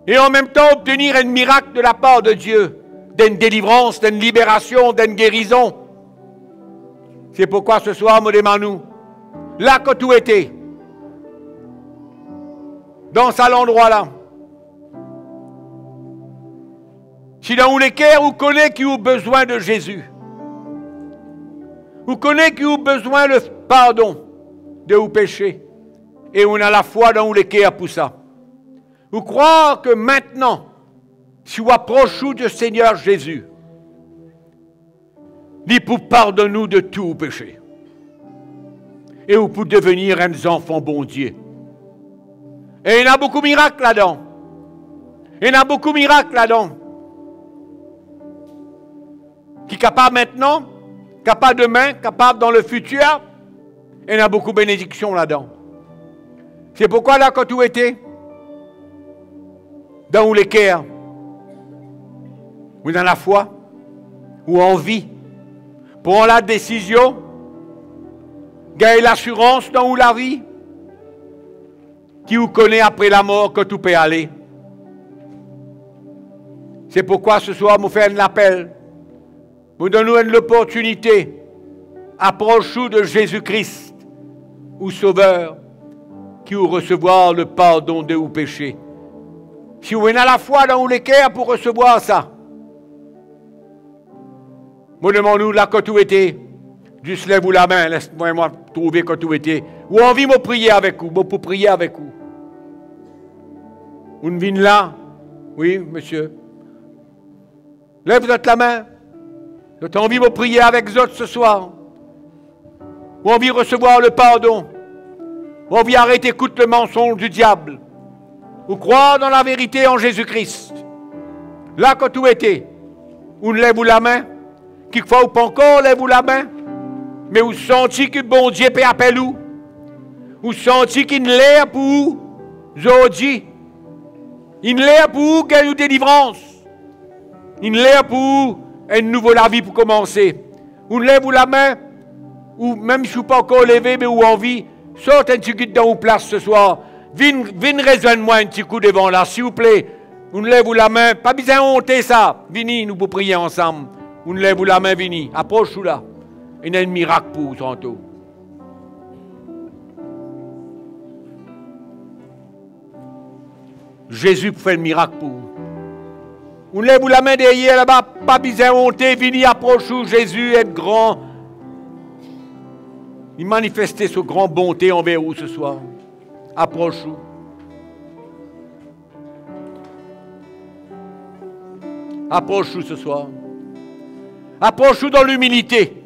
et en même temps obtenir un miracle de la part de Dieu, d'une délivrance, d'une libération, d'une guérison. C'est pourquoi ce soir, me demandons, là que tu étais, dans cet endroit-là, si dans les cœurs, vous connaissez qui ont besoin de Jésus, vous connaissez qui ont besoin de pardon de vos péchés, et on a la foi dans les cœurs pour ça. Vous croyez que maintenant, si vous approchez du Seigneur Jésus, il peut pardonner nous de tous vos péchés. Et vous pouvez devenir un enfant bon Dieu. Et il y a beaucoup de miracles là-dedans. Il y a beaucoup de miracles là-dedans. Qui est capable maintenant, capable demain, capable dans le futur. Et il y a beaucoup de bénédictions là-dedans. C'est pourquoi là, quand tu étais, dans les cœurs, ou dans la foi, ou en vie, prends la décision Gagne l'assurance dans la vie. Qui vous connaît après la mort que tout peut aller. C'est pourquoi ce soir, nous faisons un appel. Nous donnons l'opportunité. Approche-nous de Jésus-Christ, ou Sauveur, qui vous recevoir le pardon de vos péchés. Si vous venez à la foi dans les cœurs pour recevoir ça, moi demande-nous là que tout était. Juste lève-vous la main, laisse-moi trouver que tout était. Ou envie de prier avec vous, pour prier avec vous. Vous ne venez là? Oui, monsieur. Lève votre la main. J'ai envie de prier avec vous autres ce soir. Ou envie de recevoir le pardon. Ou envie d'arrêter écoute le mensonge du diable. Ou croire dans la vérité en Jésus-Christ. Là que tout était. Ou lève-vous la main. Quelquefois, ou pas encore, lève-vous la main. Mais vous sentez que bon Dieu peut appeler vous. Vous sentez qu'il l'air pour vous. Aujourd'hui. Il l'air pour vous qu'il y ait une délivrance. Il l'air pour vous une nouvelle vie pour commencer. Vous lève-vous la main. Ou même si vous ne pas encore levé, mais vous envie. Sortez un petit coup dans vos places ce soir. Venez rejoindre-moi un petit coup devant là, s'il vous plaît. Vous lève-vous la main. Pas besoin de honter ça. Venez, nous pour prier ensemble. Vous lève-vous la main, venez. Approche-vous là. Il y a un miracle pour vous tantôt. Jésus fait un miracle pour vous. Vous lève-vous la main derrière là-bas. Pas besoin de honter. Venez, approche-vous. Jésus est grand. Il manifestait sa grande bonté envers vous ce soir. Approche-vous. Approche-vous ce soir. Approche-vous dans l'humilité.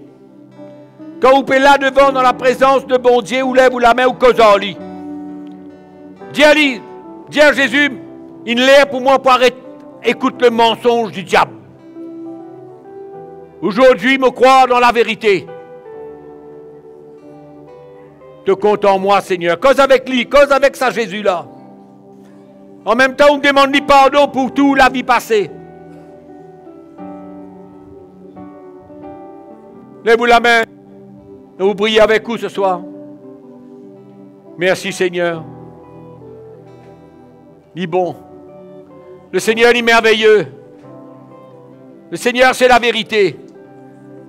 Quand vous êtes là devant, dans la présence de bon Dieu, vous lèvez la main ou cause en lit. Dis à Jésus, il l'air pour moi pour arrêter, écoute le mensonge du diable. Aujourd'hui, me croire dans la vérité. Te compte en moi, Seigneur. Cause avec lui, cause avec ça, Jésus-là. En même temps, on me demande du pardon pour toute la vie passée. Lève-vous la main. Et vous priez avec vous ce soir. Merci, Seigneur. Il est bon. Le Seigneur est merveilleux. Le Seigneur, c'est la vérité.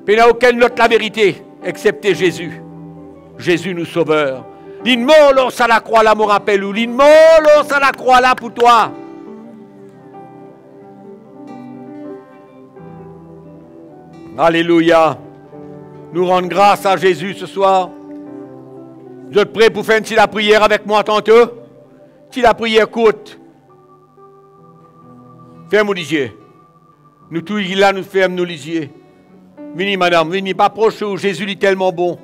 Il n'y a aucune autre la vérité, excepté Jésus. Jésus nous sauveur. L'inmolo à la croix là, me rappelle où. L'inmolo à la croix là pour toi. Alléluia. Nous rendons grâce à Jésus ce soir. Vous êtes prêts pour faire une petite prière avec moi tantôt? Si la prière courte. Ferme les yeux. Nous tous là, nous fermons nos yeux. Venez, madame, venez, pas proche où Jésus est tellement bon.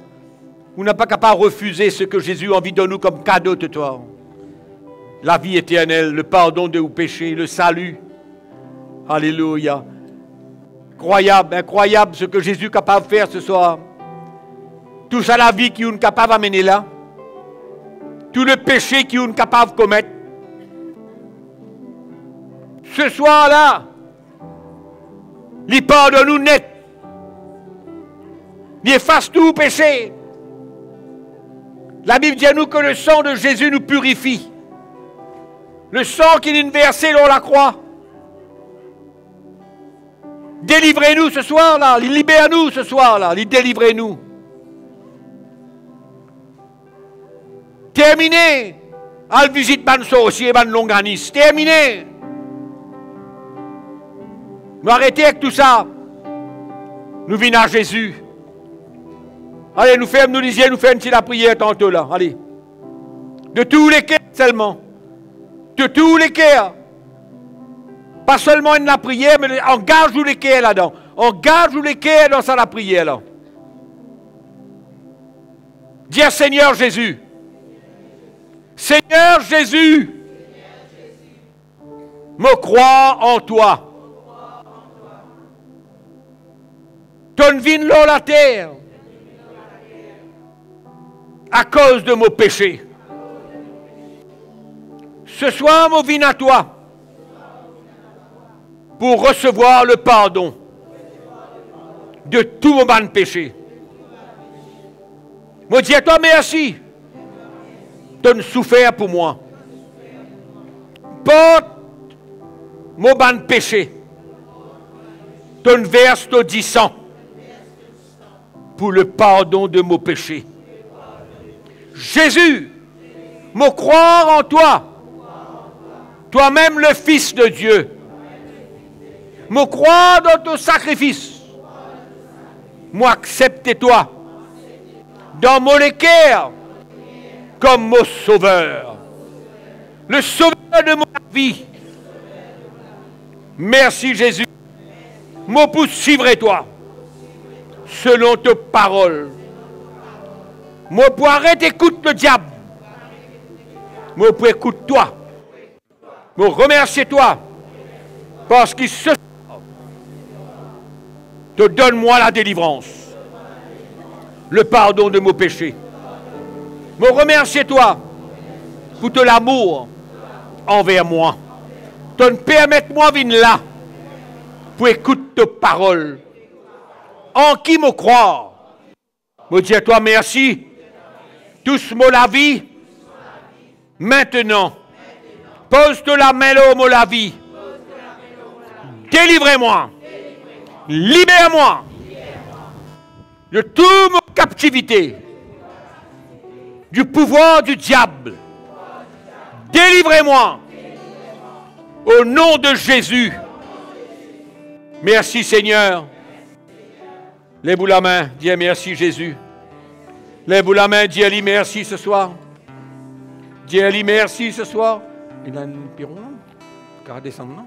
Vous n'êtes pas capable de refuser ce que Jésus a envie de nous comme cadeau de toi. La vie éternelle, le pardon de vos péchés, le salut. Alléluia. Incroyable, incroyable ce que Jésus est capable de faire ce soir. Tout ça, la vie qu'il est capable d'amener là. Tout le péché qu'il est capable de commettre. Ce soir-là, il pardonne nous net. Il efface tout péché. La Bible dit à nous que le sang de Jésus nous purifie. Le sang qu'il est versé dans la croix. Délivrez-nous ce soir-là. Libère-nous ce soir-là. Délivrez-nous. Terminé. Al visite ban sorcier, ban longaniste. Terminé. Nous arrêtons avec tout ça. Nous venons à Jésus. Allez, nous fermons, nous lisiez, nous faisons une petite prière tantôt là. Allez. De tous les cœurs seulement. De tous les cœurs. Pas seulement une la prière, mais engage-vous les cœurs là-dedans. Engage-vous les cœurs dans ça la prière là. Dis à Seigneur Jésus. Seigneur Jésus. Me crois en toi. Ton vin l'eau la terre. À cause de mon péché. Ce soir, mon vin à toi. Pour recevoir le pardon de tout mon péché. Moi, dis à toi merci. Tu as souffert pour moi. Porte mon ban péché. Tu verses ton 10 sang pour le pardon de mon péché. Jésus, me croire en toi, toi-même le Fils de Dieu. Me croire dans ton sacrifice. Moi, accepte-toi dans mon équerre comme mon sauveur. Le sauveur de ma vie. Merci Jésus. Moi poursuivrai toi selon tes paroles. Moi pour arrêter écoute le diable. Moi pour écoute toi. Moi remercier toi parce qu'il se te donne-moi la délivrance, le pardon de mon péché. Me remercier toi pour ton amour envers moi. Te permette-moi de venir là pour écouter tes paroles. En qui me croire? Me dis à toi merci. Tous mon la vie. Maintenant, pose-toi la main là au la vie. Délivrez-moi. Libère-moi de toute ma captivité, du pouvoir du diable. Délivrez-moi au nom de Jésus. Merci Seigneur. Lève-vous la main, dis merci Jésus. Lève-vous la main, dis-lui merci ce soir. Dis-lui merci ce soir. Il a une piron, car descendre, non?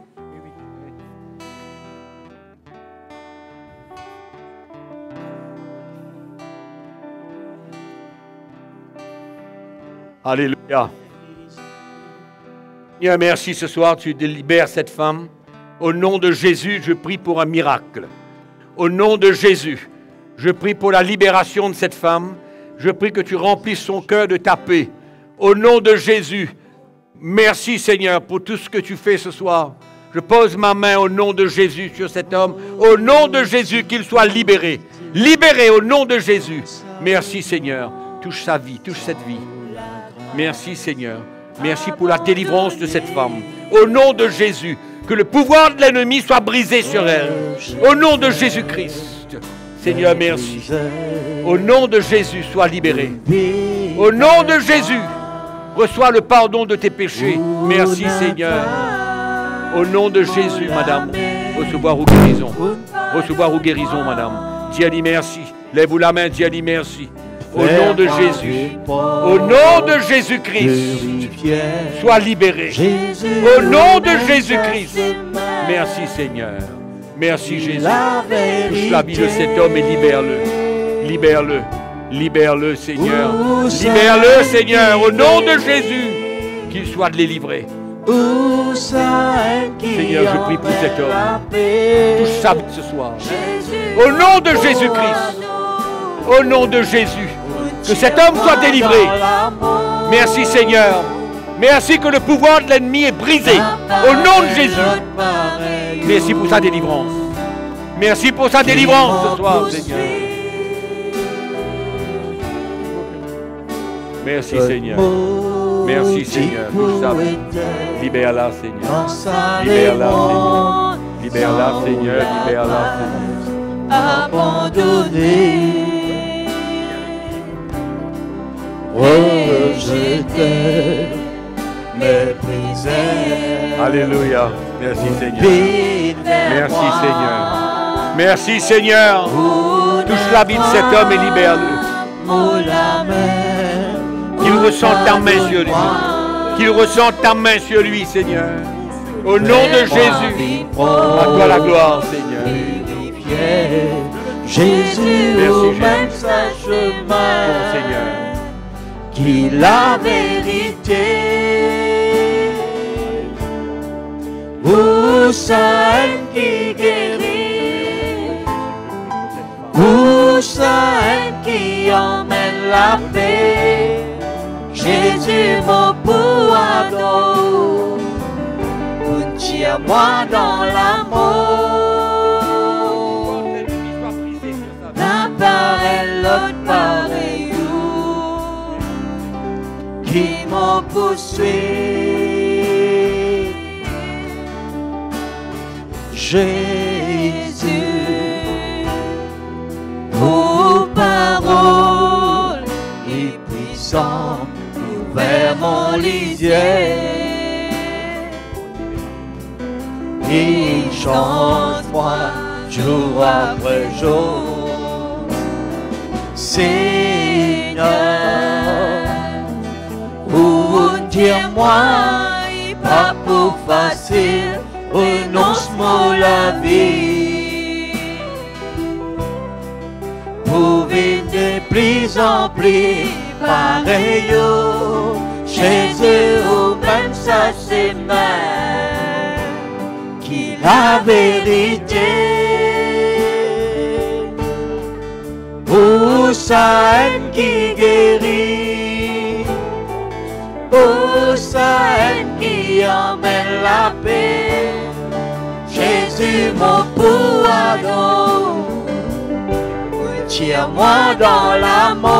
Alléluia. Seigneur, merci ce soir, tu libères cette femme. Au nom de Jésus, je prie pour un miracle. Au nom de Jésus, je prie pour la libération de cette femme. Je prie que tu remplisses son cœur de ta paix. Au nom de Jésus, merci Seigneur pour tout ce que tu fais ce soir. Je pose ma main au nom de Jésus sur cet homme. Au nom de Jésus, qu'il soit libéré. Libéré au nom de Jésus. Merci Seigneur. Touche sa vie, touche cette vie. Merci Seigneur. Merci pour la délivrance de cette femme. Au nom de Jésus, que le pouvoir de l'ennemi soit brisé sur elle. Au nom de Jésus-Christ. Seigneur, merci. Au nom de Jésus, sois libéré. Au nom de Jésus, reçois le pardon de tes péchés. Merci Seigneur. Au nom de Jésus, madame, recevoir ou guérison. Recevoir ou guérison, madame. Dis-lui merci. Lève-vous la main, dis-lui merci. Au nom de Jésus, au nom de Jésus-Christ, sois libéré. Au nom de Jésus-Christ. Merci Seigneur. Merci Jésus. Touche la vie de cet homme et libère-le. Libère-le. Libère-le Seigneur. Libère-le Seigneur. Au nom de Jésus, qu'il soit délivré. Seigneur, je prie pour cet homme. Touche sa vie ce soir. Au nom de Jésus-Christ. Au nom de Jésus, que cet homme soit délivré. Merci Seigneur. Merci que le pouvoir de l'ennemi est brisé. Au nom de Jésus. Merci pour sa délivrance. Merci pour sa délivrance ce soir, Seigneur. Merci Seigneur. Merci Seigneur. Pour ça. Libère-la Seigneur. Libère-la Seigneur. Libère-la Seigneur. Libère-la Seigneur. Abandonné. Rejeté, méprisé. Alléluia. Merci Seigneur. Merci Seigneur. Merci Seigneur. Touche la vie de cet homme et libère-le. Qu'il ressente ta main sur lui. Qu'il ressente ta main sur lui, Seigneur. Au nom de Jésus. À toi la gloire, Seigneur. Jésus, même sa chemin. Bon Seigneur. Qui la vérité, où ça qui guérit, où ça qui emmène la paix, Jésus mon pardon, tiens-moi dans l'amour, n'apparaît l'autre pareil. poursuit. Jésus, vos paroles et puissant, ouvert mon lisier. Il change-moi jour après jour. Seigneur, tiens-moi, pas pour facile, renonce-moi la vie. Pour vivre de plus en plus pareil, Jésus, ou même ça c'est même qui la vérité. Pour sa haine qui guérit, pour sa haine qui emmène la paix, Jésus mon pardon, tiens-moi dans l'amour,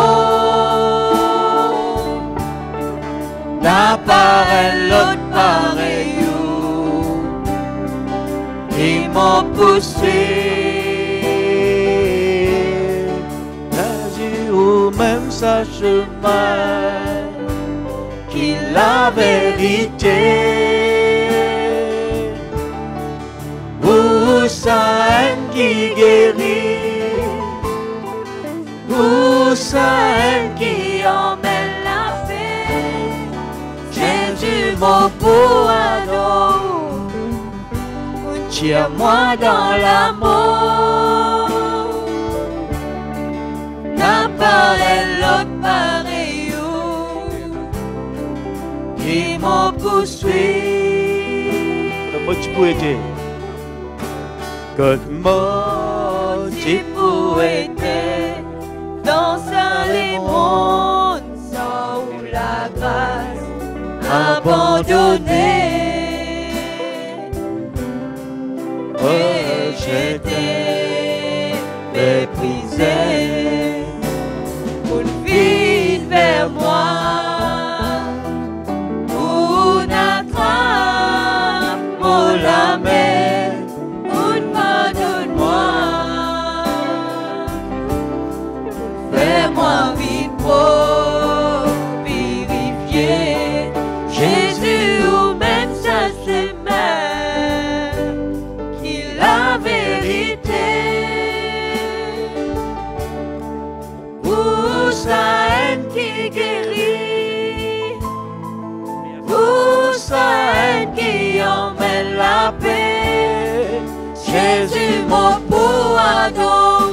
la pareille, l'autre pareil, qui m'en poursuit. Ou même sa chemin, qui la vérité, ou sa haine qui guérit, ou sa haine qui emmène la paix, Jésus mon pardon, tiens-moi dans l'amour. La pareille, l'autre pareil, qui m'en poursuit. Comment tu peux aider? Comment tu peux aider dans les mondes sans la grâce abandonnée, rejetée, méprisée. Vers moi, on attrape mon lamelle, on pardonne-moi, fais-moi vivre purifier, Jésus ou même ça c'est même qui la vérité. Pour sa haine qui guérit, pour sa haine qui emmène la paix, Jésus mon pardon,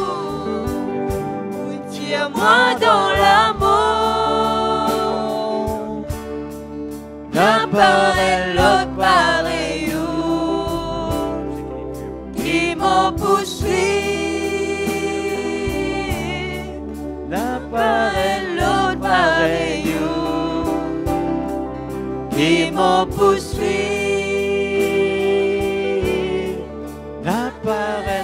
tiens-moi dans l'amour, l'un pareil, l'autre pareil, qui m'en poursuit. L'un pareil, l'autre pareil, qui m'en poursuit. L'un pareil.